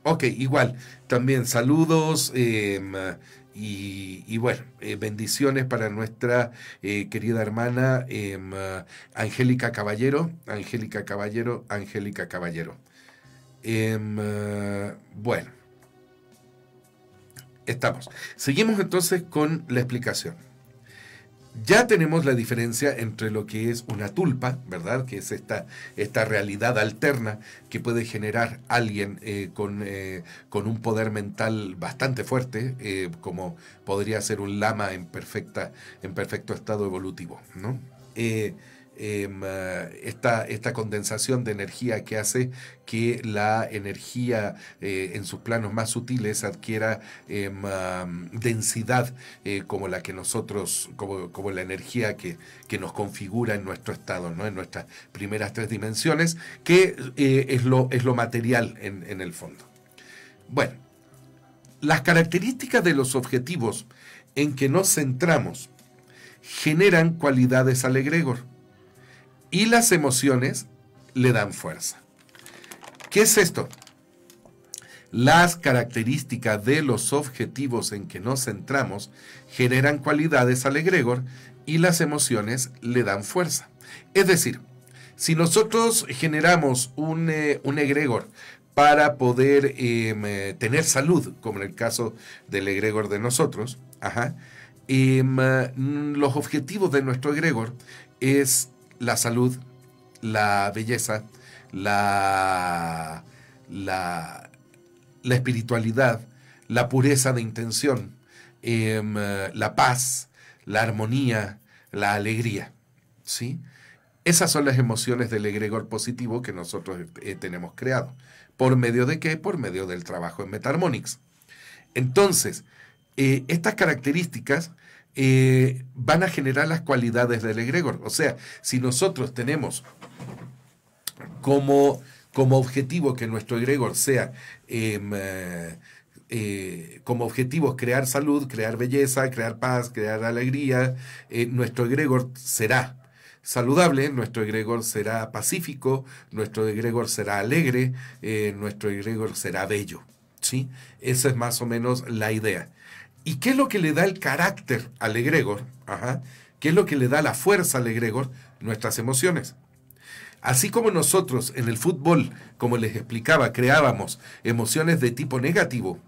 Ok, igual, también saludos y bueno, bendiciones para nuestra querida hermana Angélica Caballero. Bueno, estamos. Seguimos entonces con la explicación. Ya tenemos la diferencia entre lo que es una tulpa, ¿verdad? Que es esta realidad alterna que puede generar alguien con un poder mental bastante fuerte, como podría ser un lama en perfecto estado evolutivo, ¿no? Esta condensación de energía que hace que la energía en sus planos más sutiles adquiera densidad como la que nosotros, como la energía que nos configura en nuestro estado, ¿no? En nuestras primeras 3 dimensiones, que es lo material en el fondo. Bueno, las características de los objetivos en que nos centramos generan cualidades al egregor. Y las emociones le dan fuerza. ¿Qué es esto? Las características de los objetivos en que nos centramos generan cualidades al egregor y las emociones le dan fuerza. Es decir, si nosotros generamos un egregor para poder tener salud, como en el caso del egregor de nosotros, los objetivos de nuestro egregor es la salud, la belleza, la espiritualidad, la pureza de intención, la paz, la armonía, la alegría, ¿sí? Esas son las emociones del egregor positivo que nosotros tenemos creado. ¿Por medio de qué? Por medio del trabajo en Meta-Harmonics. Entonces, estas características van a generar las cualidades del egregor. O sea, si nosotros tenemos como objetivo que nuestro egregor sea, como objetivos crear salud, crear belleza, crear paz, crear alegría, nuestro egregor será saludable, nuestro egregor será pacífico, nuestro egregor será alegre, nuestro egregor será bello, ¿sí? Esa es más o menos la idea. ¿Y qué es lo que le da el carácter al egregor? ¿Qué es lo que le da la fuerza al egregor? Nuestras emociones. Así como nosotros en el fútbol, como les explicaba, creábamos emociones de tipo negativo,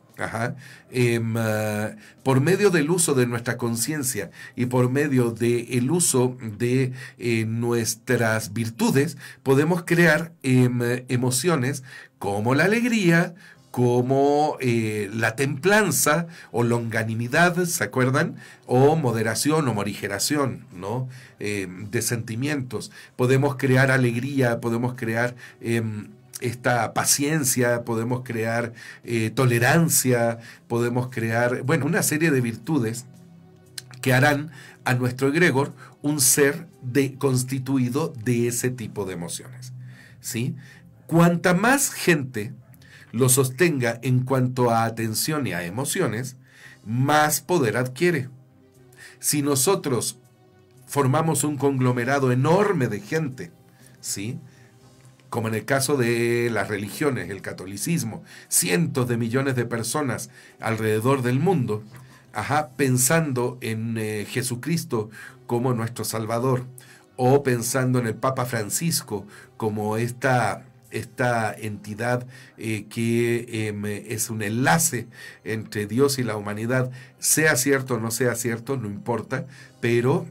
por medio del uso de nuestra conciencia y por medio del uso de nuestras virtudes, podemos crear emociones como la alegría, como la templanza o longanimidad, ¿se acuerdan? O moderación o morigeración, ¿no? De sentimientos. Podemos crear alegría, podemos crear esta paciencia, podemos crear tolerancia, podemos crear, bueno, una serie de virtudes que harán a nuestro egregor un ser constituido de ese tipo de emociones, ¿sí? Cuanta más gente lo sostenga en cuanto a atención y a emociones, más poder adquiere. Si nosotros formamos un conglomerado enorme de gente, ¿sí? Como en el caso de las religiones, el catolicismo, cientos de millones de personas alrededor del mundo, pensando en Jesucristo como nuestro Salvador, o pensando en el Papa Francisco como esta entidad que es un enlace entre Dios y la humanidad, sea cierto o no sea cierto, no importa, pero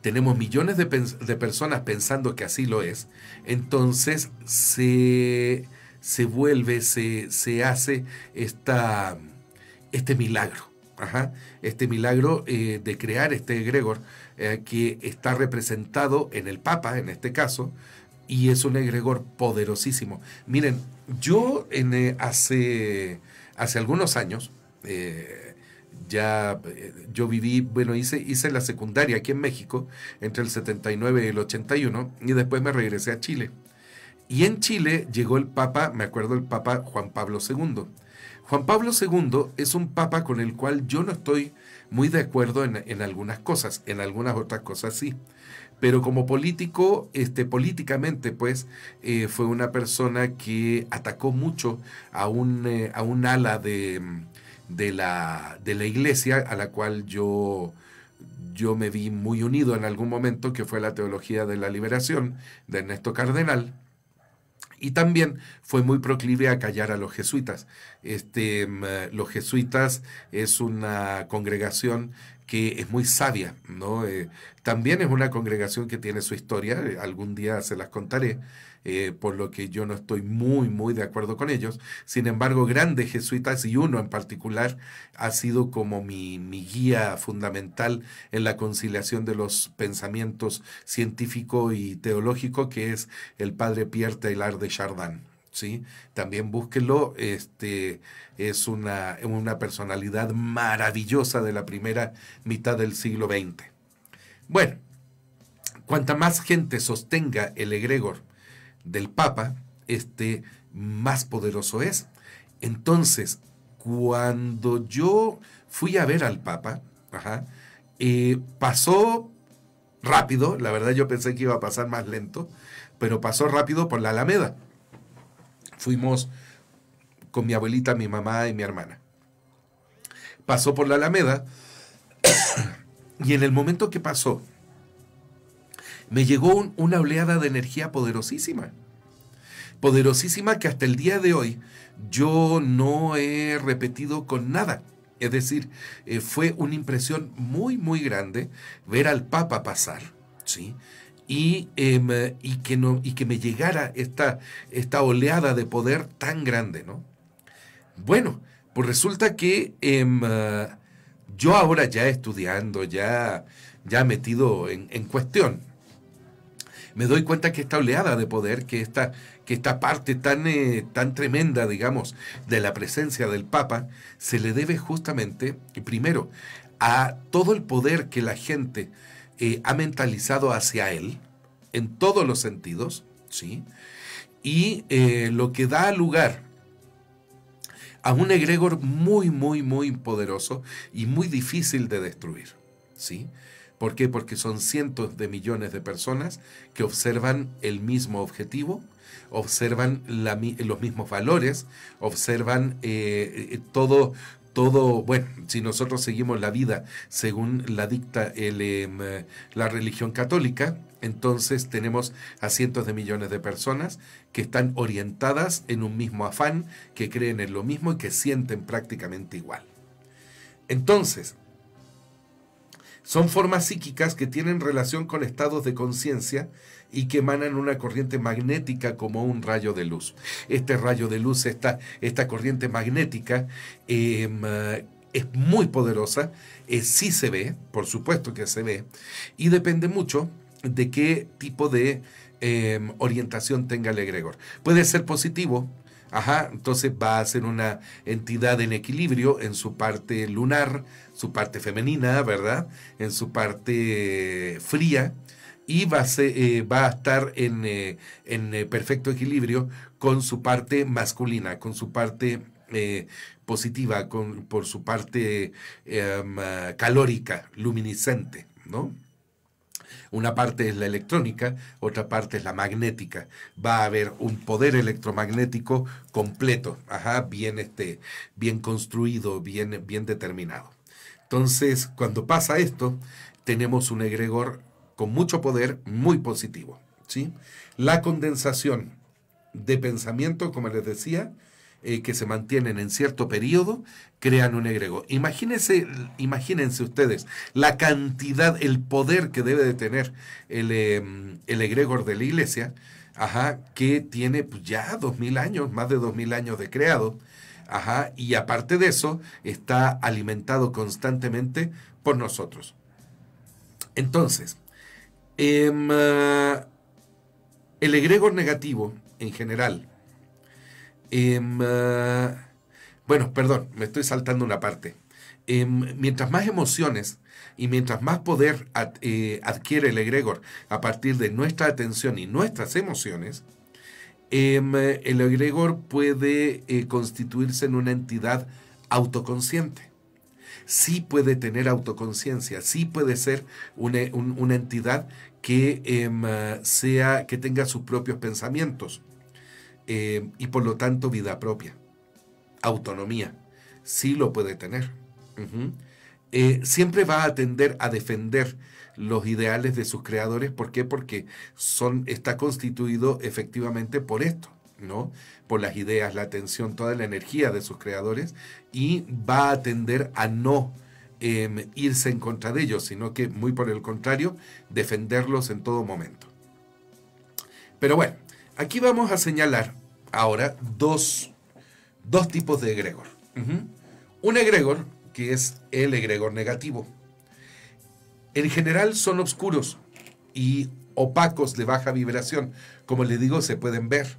tenemos millones de personas pensando que así lo es. Entonces se hace este milagro, este milagro de crear este egregor que está representado en el Papa, en este caso, y es un egregor poderosísimo. Miren, yo hace algunos años, yo viví, bueno, hice la secundaria aquí en México, entre el 79 y el 81, y después me regresé a Chile. Y en Chile llegó el Papa, me acuerdo, el Papa Juan Pablo II. Juan Pablo II es un papa con el cual yo no estoy muy de acuerdo en algunas cosas, en algunas otras cosas sí. Pero como político, políticamente, pues, fue una persona que atacó mucho a un ala de la iglesia, a la cual yo me vi muy unido en algún momento, que fue la teología de la liberación de Ernesto Cardenal. Y también fue muy proclive a callar a los jesuitas. Los jesuitas es una congregación que es muy sabia, ¿no? También es una congregación que tiene su historia, algún día se las contaré, por lo que yo no estoy muy de acuerdo con ellos. Sin embargo, grandes jesuitas, y uno en particular, ha sido como mi guía fundamental en la conciliación de los pensamientos científico y teológico, que es el padre Pierre Teilhard de Chardin, ¿sí? También búsquenlo, es una personalidad maravillosa de la primera mitad del siglo XX. Bueno, cuanta más gente sostenga el egregor del Papa, más poderoso es. Entonces, cuando yo fui a ver al Papa, pasó rápido, la verdad yo pensé que iba a pasar más lento, pero pasó rápido por la Alameda. Fuimos con mi abuelita, mi mamá y mi hermana. Pasó por la Alameda y en el momento que pasó, me llegó una oleada de energía poderosísima. Poderosísima que hasta el día de hoy yo no he repetido con nada. Es decir, fue una impresión muy grande ver al Papa pasar, ¿sí? Y que me llegara esta oleada de poder tan grande, ¿no? Bueno, pues resulta que yo ahora ya estudiando, ya metido en cuestión, me doy cuenta que esta oleada de poder, que esta parte tan tremenda, digamos, de la presencia del Papa, se le debe justamente, primero, a todo el poder que la gente ha mentalizado hacia él, en todos los sentidos, ¿sí? Y lo que da lugar a un egregor muy poderoso y muy difícil de destruir, ¿sí? ¿Por qué? Porque son cientos de millones de personas que observan el mismo objetivo, observan los mismos valores, observan todo, bueno, si nosotros seguimos la vida según la dicta la religión católica, entonces tenemos a cientos de millones de personas que están orientadas en un mismo afán, que creen en lo mismo y que sienten prácticamente igual. Entonces, son formas psíquicas que tienen relación con estados de conciencia y que emanan una corriente magnética como un rayo de luz. Este rayo de luz, esta corriente magnética, es muy poderosa, sí se ve, por supuesto que se ve, y depende mucho de qué tipo de orientación tenga el egregor. Puede ser positivo, entonces va a ser una entidad en equilibrio en su parte lunar, su parte femenina, ¿verdad? En su parte fría, y va a estar en perfecto equilibrio con su parte masculina, con su parte positiva, por su parte calórica, luminiscente, ¿no? Una parte es la electrónica, otra parte es la magnética. Va a haber un poder electromagnético completo, bien construido, bien determinado. Entonces, cuando pasa esto, tenemos un egregor con mucho poder, muy positivo, ¿sí? La condensación de pensamiento, como les decía, que se mantienen en cierto periodo, crean un egregor. Imagínense ustedes la cantidad, el poder que debe de tener el egregor de la iglesia, que tiene pues, ya 2000 años, más de 2000 años de creado, y aparte de eso, está alimentado constantemente por nosotros. Entonces, el egregor negativo, en general, bueno, perdón, me estoy saltando una parte. Mientras más emociones y mientras más poder adquiere el egregor a partir de nuestra atención y nuestras emociones, el egregor puede constituirse en una entidad autoconsciente. Sí puede tener autoconciencia, sí puede ser una entidad que tenga sus propios pensamientos y por lo tanto vida propia, autonomía, sí lo puede tener. Siempre va a tender a defender los ideales de sus creadores. ¿Por qué? Porque está constituido efectivamente por esto, ¿no? Por las ideas, la atención, toda la energía de sus creadores, y va a tender a no irse en contra de ellos, sino que muy por el contrario, defenderlos en todo momento. Pero bueno, aquí vamos a señalar ahora dos tipos de egregor. Un egregor que es el egregor negativo. En general son oscuros y opacos, de baja vibración. Como les digo, se pueden ver.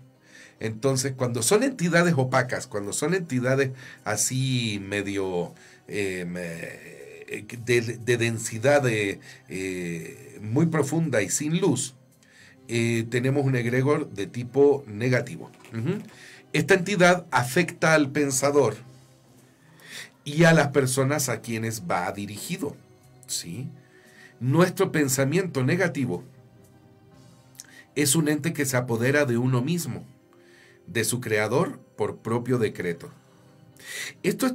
Entonces, cuando son entidades opacas, cuando son entidades así medio de densidad muy profunda y sin luz, tenemos un egregor de tipo negativo. Esta entidad afecta al pensador y a las personas a quienes va dirigido, ¿sí? Nuestro pensamiento negativo es un ente que se apodera de uno mismo, de su creador, por propio decreto. Esto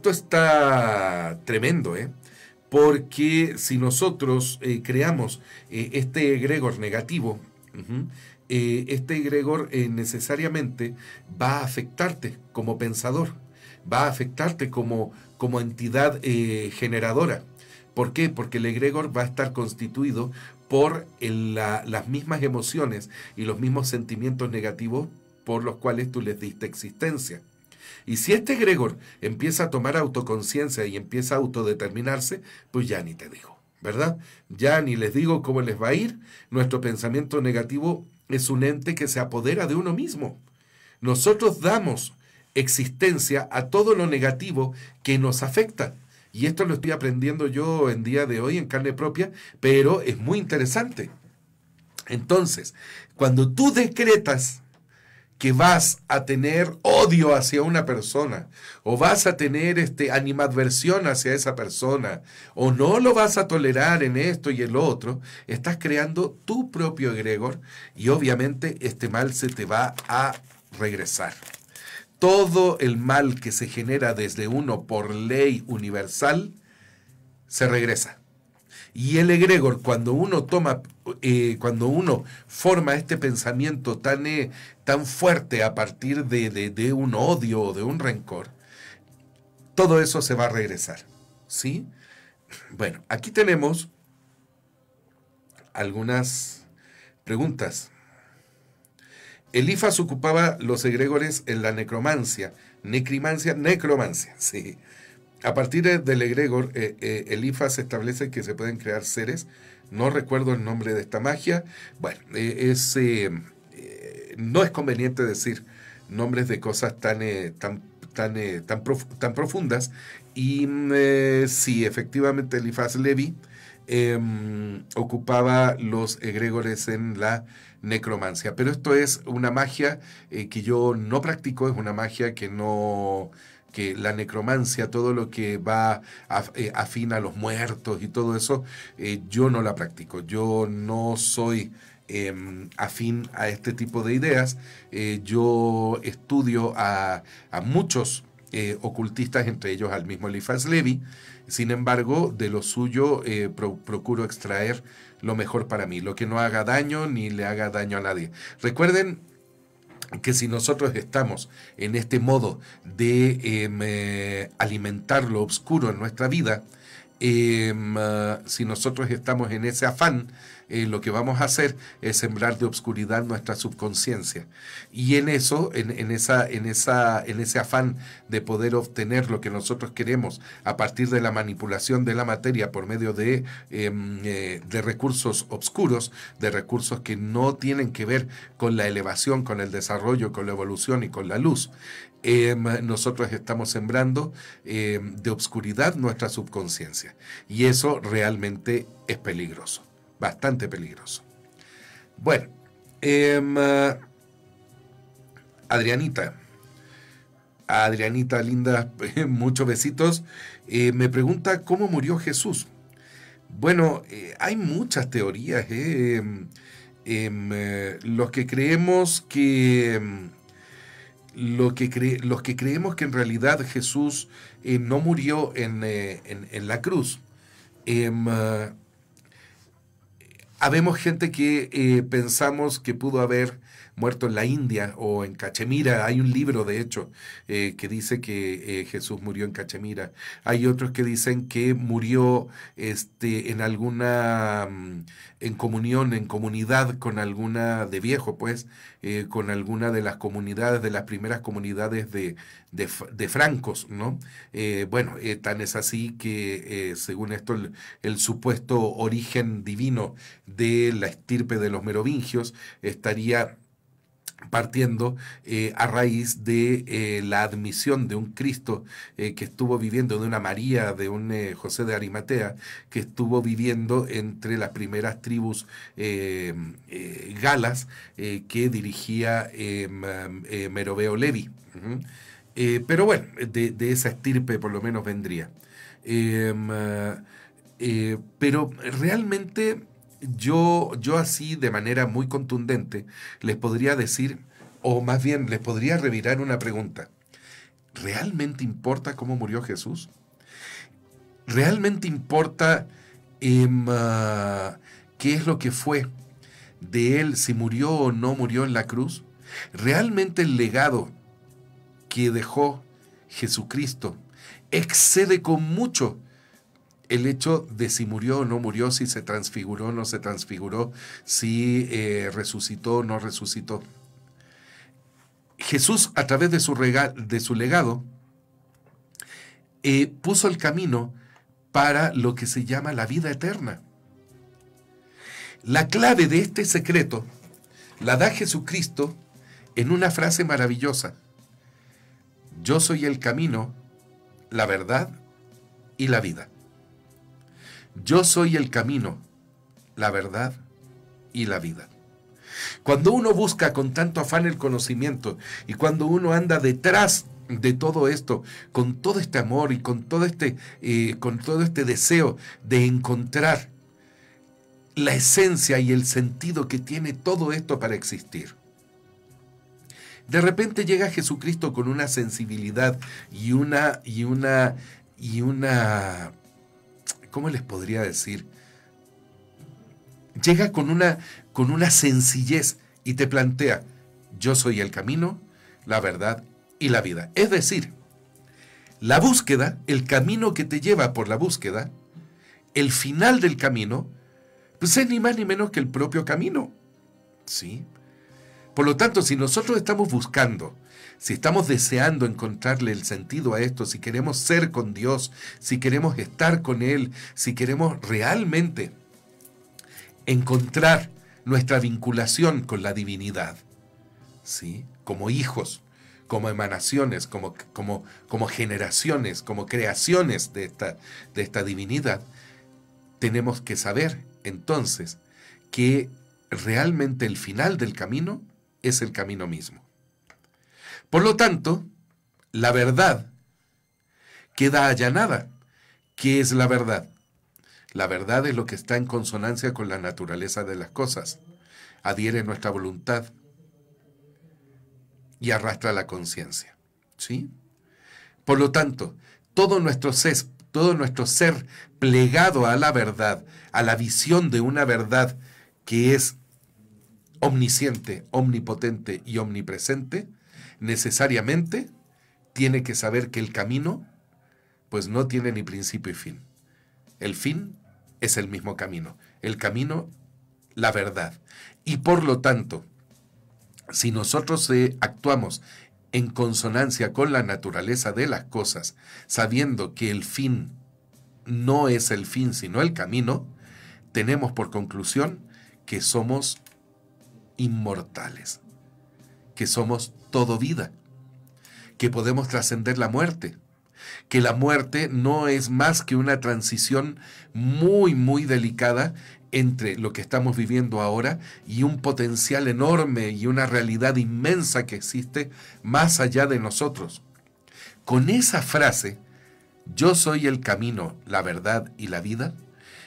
está tremendo, porque si nosotros creamos este egregor negativo, este egregor necesariamente va a afectarte como pensador, va a afectarte como entidad generadora. ¿Por qué? Porque el egregor va a estar constituido por las mismas emociones y los mismos sentimientos negativos por los cuales tú les diste existencia. Y si este egregor empieza a tomar autoconciencia y empieza a autodeterminarse, pues ya ni te digo, ¿verdad? Ya ni les digo cómo les va a ir. Nuestro pensamiento negativo es un ente que se apodera de uno mismo. Nosotros damos existencia a todo lo negativo que nos afecta. Y esto lo estoy aprendiendo yo en día de hoy en carne propia, pero es muy interesante. Entonces, cuando tú decretas que vas a tener odio hacia una persona, o vas a tener animadversión hacia esa persona, o no lo vas a tolerar en esto y en lo otro, estás creando tu propio egregor y obviamente este mal se te va a regresar. Todo el mal que se genera desde uno por ley universal se regresa. Y el egregor, cuando uno forma este pensamiento tan fuerte a partir de un odio o de un rencor, todo eso se va a regresar, ¿sí? Bueno, aquí tenemos algunas preguntas. Elifas ocupaba los egregores en la necromancia, sí. A partir del egregor, Elifas establece que se pueden crear seres. No recuerdo el nombre de esta magia. Bueno, no es conveniente decir nombres de cosas tan profundas. Y sí, efectivamente, Elifas Levi ocupaba los egregores en la necromancia. Pero esto es una magia que yo no practico, es una magia que la necromancia, todo lo que va afín a los muertos y todo eso, yo no la practico. Yo no soy afín a este tipo de ideas. Yo estudio a muchos ocultistas, entre ellos al mismo Elifas Levi. Sin embargo, de lo suyo procuro extraer lo mejor para mí, lo que no haga daño ni le haga daño a nadie. Recuerden que si nosotros estamos en este modo de alimentar lo oscuro en nuestra vida, si nosotros estamos en ese afán, lo que vamos a hacer es sembrar de obscuridad nuestra subconsciencia. Y en eso, en ese afán de poder obtener lo que nosotros queremos a partir de la manipulación de la materia por medio de recursos oscuros, de recursos que no tienen que ver con la elevación, con el desarrollo, con la evolución y con la luz, nosotros estamos sembrando de obscuridad nuestra subconsciencia. Y eso realmente es peligroso. Bastante peligroso. Bueno, Adrianita linda, muchos besitos, me pregunta cómo murió Jesús. Bueno, hay muchas teorías. Los que creemos que los que creemos que en realidad Jesús no murió en la cruz. Habemos gente que pensamos que pudo haber muerto en la India o en Cachemira. Hay un libro, de hecho, que dice que Jesús murió en Cachemira. Hay otros que dicen que murió en alguna, en comunión, en comunidad con alguna, de viejo pues, con alguna de las comunidades, de las primeras comunidades de francos, ¿no? Bueno, tan es así que, según esto, el supuesto origen divino de la estirpe de los merovingios estaría partiendo a raíz de la admisión de un Cristo que estuvo viviendo, de una María, de un José de Arimatea, que estuvo viviendo entre las primeras tribus galas que dirigía Meroveo Levi. Pero bueno, de esa estirpe por lo menos vendría. Pero realmente yo así de manera muy contundente les podría decir, o más bien les podría revirar una pregunta. ¿Realmente importa cómo murió Jesús? ¿Realmente importa qué es lo que fue de él, si murió o no murió en la cruz? ¿Realmente el legado que dejó Jesucristo excede con mucho el hecho de si murió o no murió, si se transfiguró o no se transfiguró, si resucitó o no resucitó? Jesús, a través de su legado, puso el camino para lo que se llama la vida eterna. La clave de este secreto la da Jesucristo en una frase maravillosa: yo soy el camino, la verdad y la vida. Yo soy el camino, la verdad y la vida. Cuando uno busca con tanto afán el conocimiento y cuando uno anda detrás de todo esto, con todo este amor y con todo este deseo de encontrar la esencia y el sentido que tiene todo esto para existir, de repente llega Jesucristo con una sensibilidad y una ¿cómo les podría decir? Llega con una sencillez y te plantea: yo soy el camino, la verdad y la vida. Es decir, la búsqueda, el camino que te lleva por la búsqueda, el final del camino, pues es ni más ni menos que el propio camino. ¿Sí? Por lo tanto, si nosotros estamos buscando, si estamos deseando encontrarle el sentido a esto, si queremos ser con Dios, si queremos estar con Él, si queremos realmente encontrar nuestra vinculación con la divinidad, ¿sí? Como hijos, como emanaciones, como generaciones, como creaciones de esta divinidad, tenemos que saber entonces que realmente el final del camino es el camino mismo. Por lo tanto, la verdad queda allanada. ¿Qué es la verdad? La verdad es lo que está en consonancia con la naturaleza de las cosas, adhiere a nuestra voluntad y arrastra la conciencia. ¿Sí? Por lo tanto, todo nuestro ser plegado a la verdad, a la visión de una verdad que es omnisciente, omnipotente y omnipresente, necesariamente tiene que saber que el camino pues no tiene ni principio y fin. El fin es el mismo camino. El camino, la verdad. Y por lo tanto, si nosotros actuamos en consonancia con la naturaleza de las cosas, sabiendo que el fin no es el fin, sino el camino, tenemos por conclusión que somos inmortales, que somos todo vida, que podemos trascender la muerte, que la muerte no es más que una transición muy, muy delicada entre lo que estamos viviendo ahora y un potencial enorme y una realidad inmensa que existe más allá de nosotros. Con esa frase, yo soy el camino, la verdad y la vida,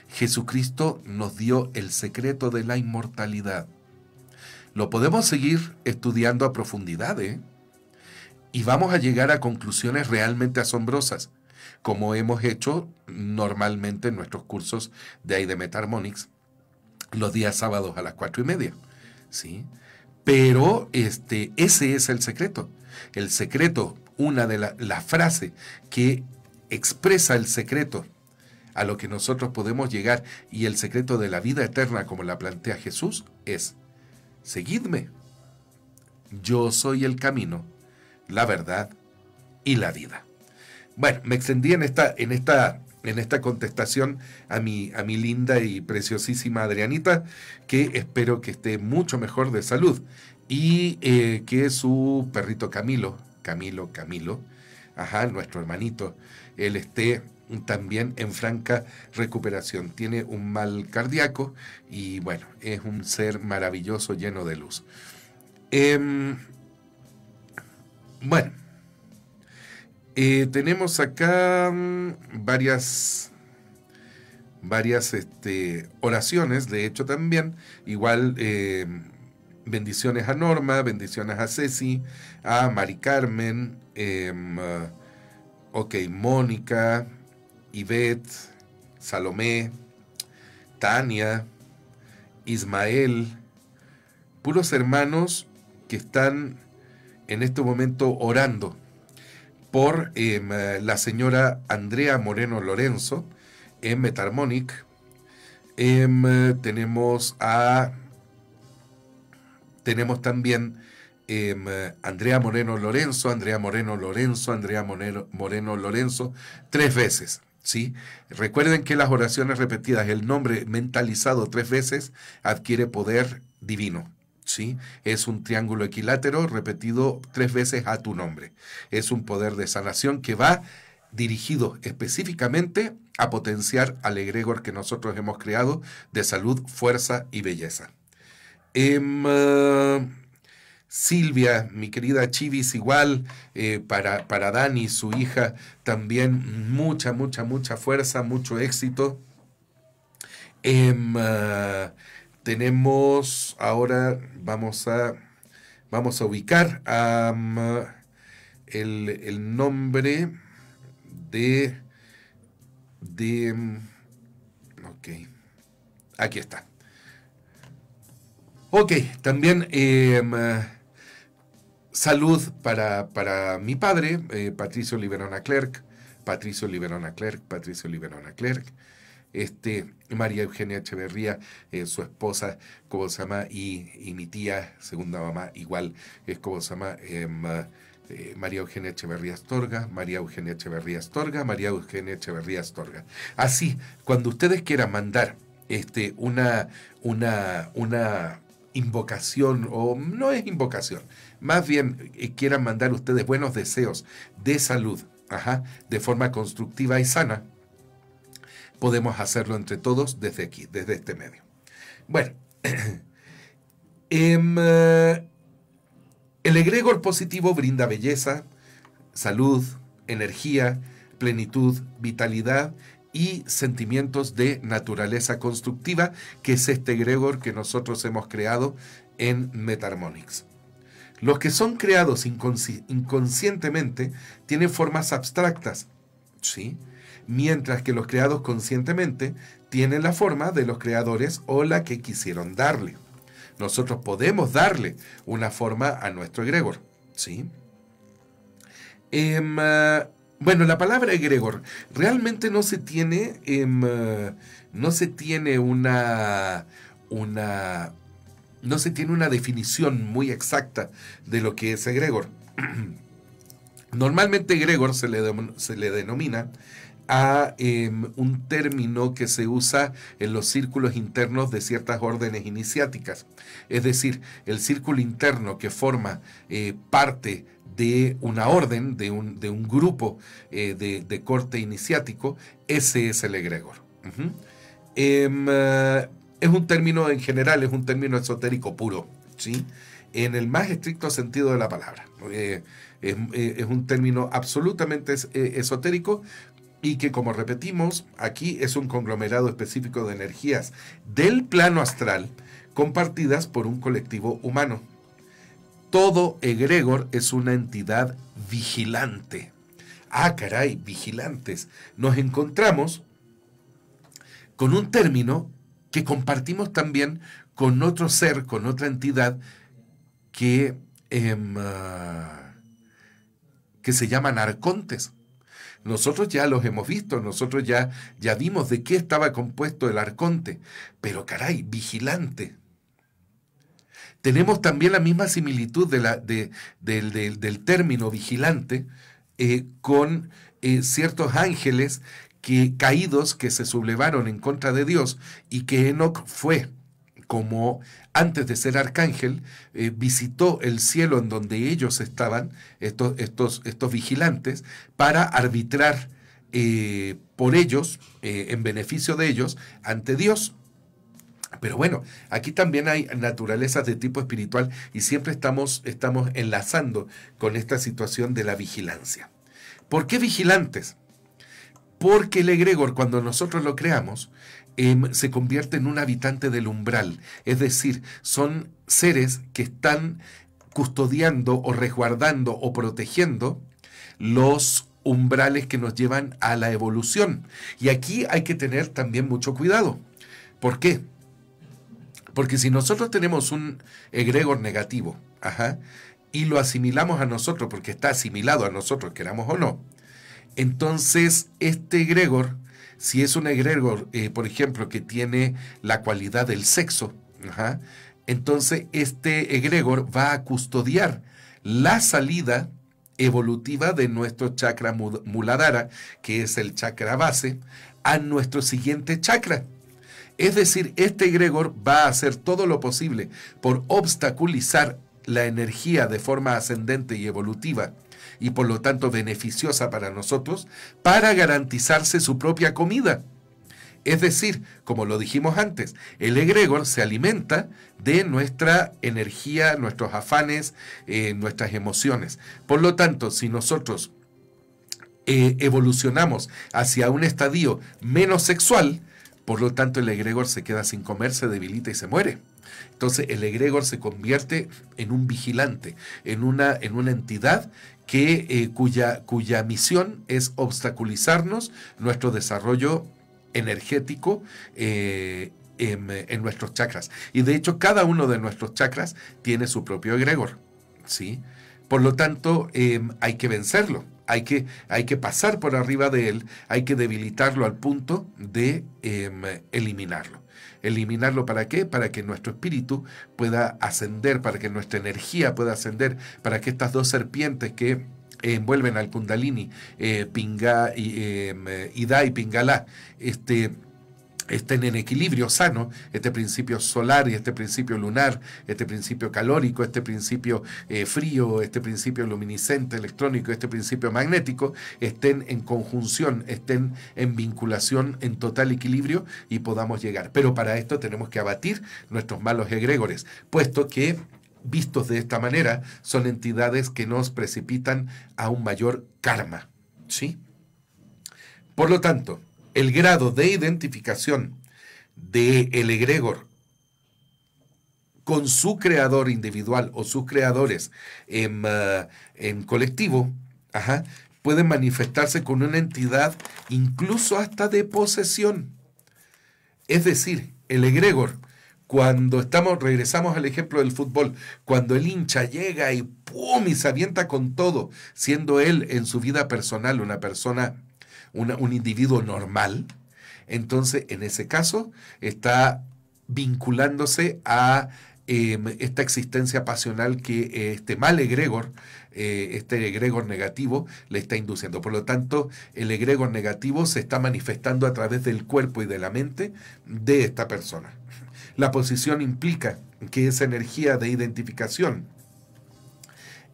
Jesucristo nos dio el secreto de la inmortalidad. Lo podemos seguir estudiando a profundidad, y vamos a llegar a conclusiones realmente asombrosas, como hemos hecho normalmente en nuestros cursos de ahí de Metarmonics, los días sábados a las 4:30, ¿sí? Pero ese es el secreto. El secreto, una de la frase que expresa el secreto a lo que nosotros podemos llegar y el secreto de la vida eterna, como la plantea Jesús, es: seguidme. Yo soy el camino, la verdad y la vida. Bueno, me extendí en esta contestación a mi linda y preciosísima Adrianita, que espero que esté mucho mejor de salud y que su perrito Camilo, nuestro hermanito, él esté también en franca recuperación. Tiene un mal cardíaco y bueno, es un ser maravilloso, lleno de luz. Bueno, tenemos acá varias oraciones, de hecho también, igual bendiciones a Norma, bendiciones a Ceci, a Mari Carmen, Mónica, Ivette, Salomé, Tania, Ismael, puros hermanos que están en este momento orando por la señora Andrea Moreno Lorenzo en Metarmonic. Tenemos también Andrea Moreno Lorenzo, 3 veces. ¿Sí? Recuerden que las oraciones repetidas, el nombre mentalizado 3 veces, adquiere poder divino. ¿Sí? Es un triángulo equilátero repetido 3 veces a tu nombre. Es un poder de sanación que va dirigido específicamente a potenciar al egregor que nosotros hemos creado de salud, fuerza y belleza. Silvia, mi querida Chivis, igual, para Dani, su hija, también mucha fuerza, mucho éxito. Tenemos, ahora vamos a ubicar el nombre de ok, aquí está. Ok, también salud para mi padre, Patricio Liberona Clerc, María Eugenia Echeverría, su esposa, como se llama, y mi tía, segunda mamá, igual, es como se llama, María Eugenia Echeverría Astorga. Así, cuando ustedes quieran mandar una invocación, o no es invocación, más bien quieran mandar ustedes buenos deseos de salud, de forma constructiva y sana, podemos hacerlo entre todos desde aquí, desde este medio. Bueno, el egregor positivo brinda belleza, salud, energía, plenitud, vitalidad y sentimientos de naturaleza constructiva, que es este egregor que nosotros hemos creado en Metarmonics. Los que son creados inconscientemente tienen formas abstractas, ¿sí? Mientras que los creados conscientemente tienen la forma de los creadores o la que quisieron darle. Nosotros podemos darle una forma a nuestro egregor, ¿sí? Bueno, la palabra egregor realmente no se tiene una definición muy exacta de lo que es egregor. Normalmente egregor se le denomina a un término que se usa en los círculos internos de ciertas órdenes iniciáticas. Es decir, el círculo interno que forma parte de una orden, de un grupo de corte iniciático, ese es el egregor. es un término en general, es un término esotérico puro, ¿sí? En el más estricto sentido de la palabra. Es un término absolutamente esotérico y que, como repetimos, aquí es un conglomerado específico de energías del plano astral compartidas por un colectivo humano. Todo egregor es una entidad vigilante. Ah, caray, vigilantes. Nos encontramos con un término que compartimos también con otro ser, con otra entidad que se llaman arcontes. Nosotros ya los hemos visto, nosotros ya vimos de qué estaba compuesto el arconte, pero caray, vigilante. Tenemos también la misma similitud del término vigilante con ciertos ángeles caídos que se sublevaron en contra de Dios y que Enoc fue, como antes de ser arcángel, visitó el cielo en donde ellos estaban, estos vigilantes, para arbitrar por ellos, en beneficio de ellos, ante Dios. Pero bueno, aquí también hay naturalezas de tipo espiritual y siempre estamos enlazando con esta situación de la vigilancia. ¿Por qué vigilantes? Porque el egregor, cuando nosotros lo creamos, se convierte en un habitante del umbral. Es decir, son seres que están custodiando o resguardando o protegiendo los umbrales que nos llevan a la evolución. Y aquí hay que tener también mucho cuidado. ¿Por qué? Porque si nosotros tenemos un egregor negativo, y lo asimilamos a nosotros, porque está asimilado a nosotros, queramos o no, entonces este egregor, si es un egregor, por ejemplo, que tiene la cualidad del sexo, entonces este egregor va a custodiar la salida evolutiva de nuestro chakra Muladhara, que es el chakra base, a nuestro siguiente chakra. Es decir, este egregor va a hacer todo lo posible por obstaculizar la energía de forma ascendente y evolutiva, y por lo tanto beneficiosa para nosotros, para garantizarse su propia comida. Es decir, como lo dijimos antes, el egregor se alimenta de nuestra energía, nuestros afanes, nuestras emociones. Por lo tanto, si nosotros evolucionamos hacia un estadio menos sexual, por lo tanto el egregor se queda sin comer, se debilita y se muere. Entonces el egregor se convierte en un vigilante, en una entidad cuya misión es obstaculizarnos nuestro desarrollo energético en nuestros chakras. Y de hecho cada uno de nuestros chakras tiene su propio egregor, ¿sí? Por lo tanto hay que vencerlo. Hay que pasar por arriba de él, hay que debilitarlo al punto de eliminarlo. ¿Eliminarlo para qué? Para que nuestro espíritu pueda ascender, para que nuestra energía pueda ascender, para que estas dos serpientes que envuelven al Kundalini, Ida y Pingala, estén en equilibrio sano, este principio solar y este principio lunar, este principio calórico, este principio frío, este principio luminiscente, electrónico, este principio magnético, estén en conjunción, estén en vinculación, en total equilibrio y podamos llegar. Pero para esto tenemos que abatir nuestros malos egregores, puesto que, vistos de esta manera, son entidades que nos precipitan a un mayor karma, ¿sí? Por lo tanto, el grado de identificación del egregor con su creador individual o sus creadores en colectivo, puede manifestarse con una entidad incluso hasta de posesión. Es decir, el egregor, cuando regresamos al ejemplo del fútbol, cuando el hincha llega y ¡pum!, y se avienta con todo, siendo él en su vida personal una persona, un individuo normal, entonces en ese caso está vinculándose a esta existencia pasional que este mal egregor, este egregor negativo, le está induciendo. Por lo tanto, el egregor negativo se está manifestando a través del cuerpo y de la mente de esta persona. La posición implica que esa energía de identificación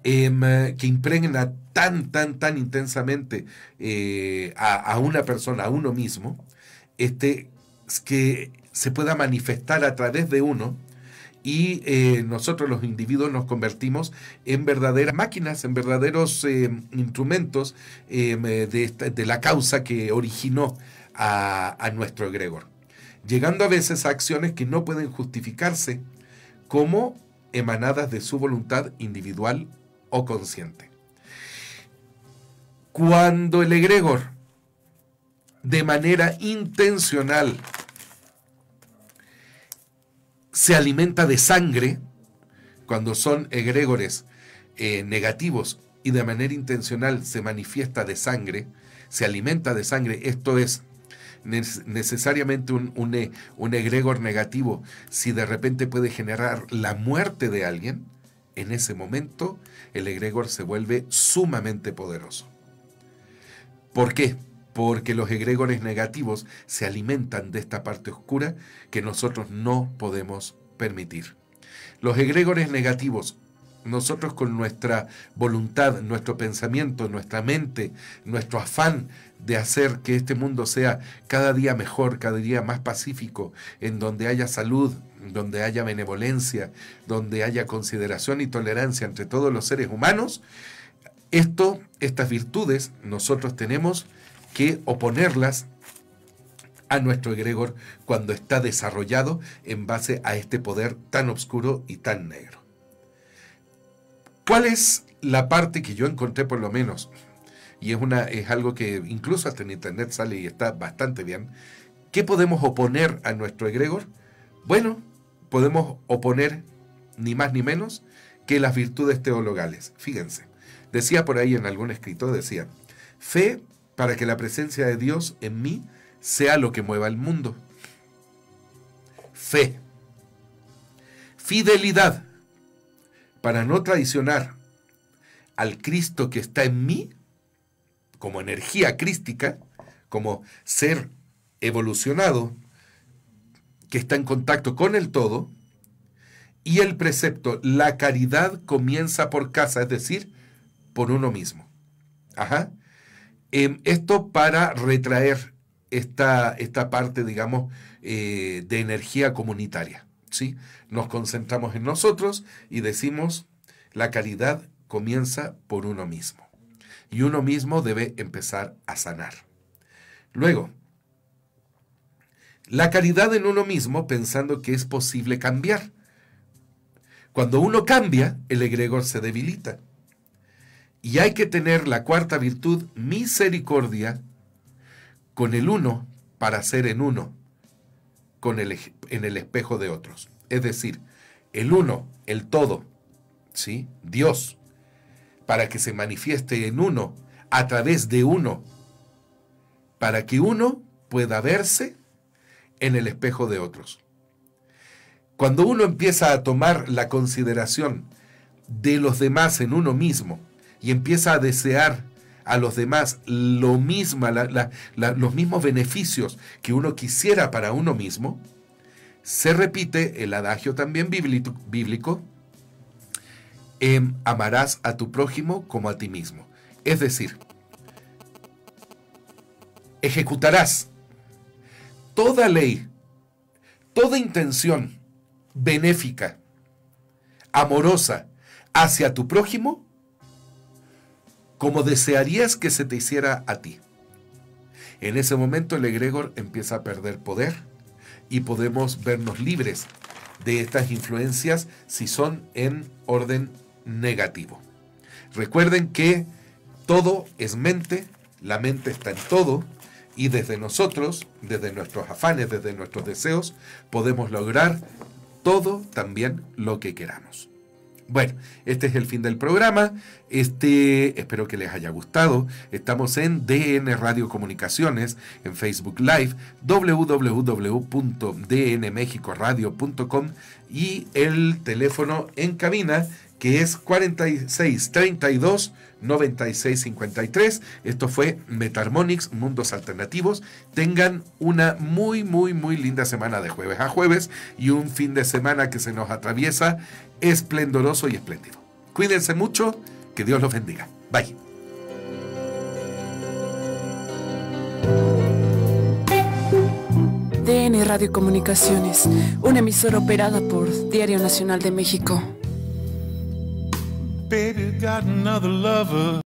que impregna tan intensamente a una persona, a uno mismo, que se pueda manifestar a través de uno y nosotros los individuos nos convertimos en verdaderas máquinas, en verdaderos instrumentos de la causa que originó a nuestro egregor, llegando a veces a acciones que no pueden justificarse como emanadas de su voluntad individual o consciente. Cuando el egregor de manera intencional se alimenta de sangre, cuando son egregores negativos y de manera intencional se manifiesta de sangre, se alimenta de sangre, esto es necesariamente un egregor negativo, si de repente puede generar la muerte de alguien, en ese momento el egregor se vuelve sumamente poderoso. ¿Por qué? Porque los egregores negativos se alimentan de esta parte oscura que nosotros no podemos permitir. Los egregores negativos, nosotros con nuestra voluntad, nuestro pensamiento, nuestra mente, nuestro afán de hacer que este mundo sea cada día mejor, cada día más pacífico, en donde haya salud, donde haya benevolencia, donde haya consideración y tolerancia entre todos los seres humanos, estas virtudes nosotros tenemos que oponerlas a nuestro egregor cuando está desarrollado en base a este poder tan oscuro y tan negro. ¿Cuál es la parte que yo encontré por lo menos? Y es algo que incluso hasta en internet sale y está bastante bien. ¿Qué podemos oponer a nuestro egregor? Bueno, podemos oponer ni más ni menos que las virtudes teologales. Fíjense, decía por ahí en algún escritor, decía, fe para que la presencia de Dios en mí sea lo que mueva el mundo. Fe. Fidelidad para no traicionar al Cristo que está en mí, como energía crística, como ser evolucionado, que está en contacto con el todo. Y el precepto, la caridad comienza por casa, es decir, por uno mismo. Ajá. Esto para retraer esta parte, digamos, de energía comunitaria, ¿sí? Nos concentramos en nosotros y decimos, la caridad comienza por uno mismo. Y uno mismo debe empezar a sanar. Luego, la caridad en uno mismo pensando que es posible cambiar. Cuando uno cambia, el egregor se debilita. Y hay que tener la cuarta virtud, misericordia, con el uno para ser en uno, en el espejo de otros. Es decir, el uno, el todo, ¿sí? Dios, para que se manifieste en uno, a través de uno, para que uno pueda verse en el espejo de otros. Cuando uno empieza a tomar la consideración de los demás en uno mismo y empieza a desear a los demás lo mismo, los mismos beneficios que uno quisiera para uno mismo, se repite el adagio también bíblico, amarás a tu prójimo como a ti mismo. Es decir, ejecutarás toda ley, toda intención benéfica, amorosa hacia tu prójimo, como desearías que se te hiciera a ti. En ese momento el egregor empieza a perder poder y podemos vernos libres de estas influencias si son en orden negativo. Recuerden que todo es mente, la mente está en todo, y desde nosotros, desde nuestros afanes, desde nuestros deseos, podemos lograr todo también lo que queramos. Bueno, este es el fin del programa. Espero que les haya gustado. Estamos en DN Radio Comunicaciones, en Facebook Live, www.dnmexicoradio.com y el teléfono en cabina que es 4632-9653. Esto fue Metarmonics, Mundos Alternativos. Tengan una muy, muy, muy linda semana de jueves a jueves y un fin de semana que se nos atraviesa esplendoroso y espléndido. Cuídense mucho, que Dios los bendiga. Bye. DN Radio Comunicaciones, una emisora operada por Diario Nacional de México. Baby got another lover.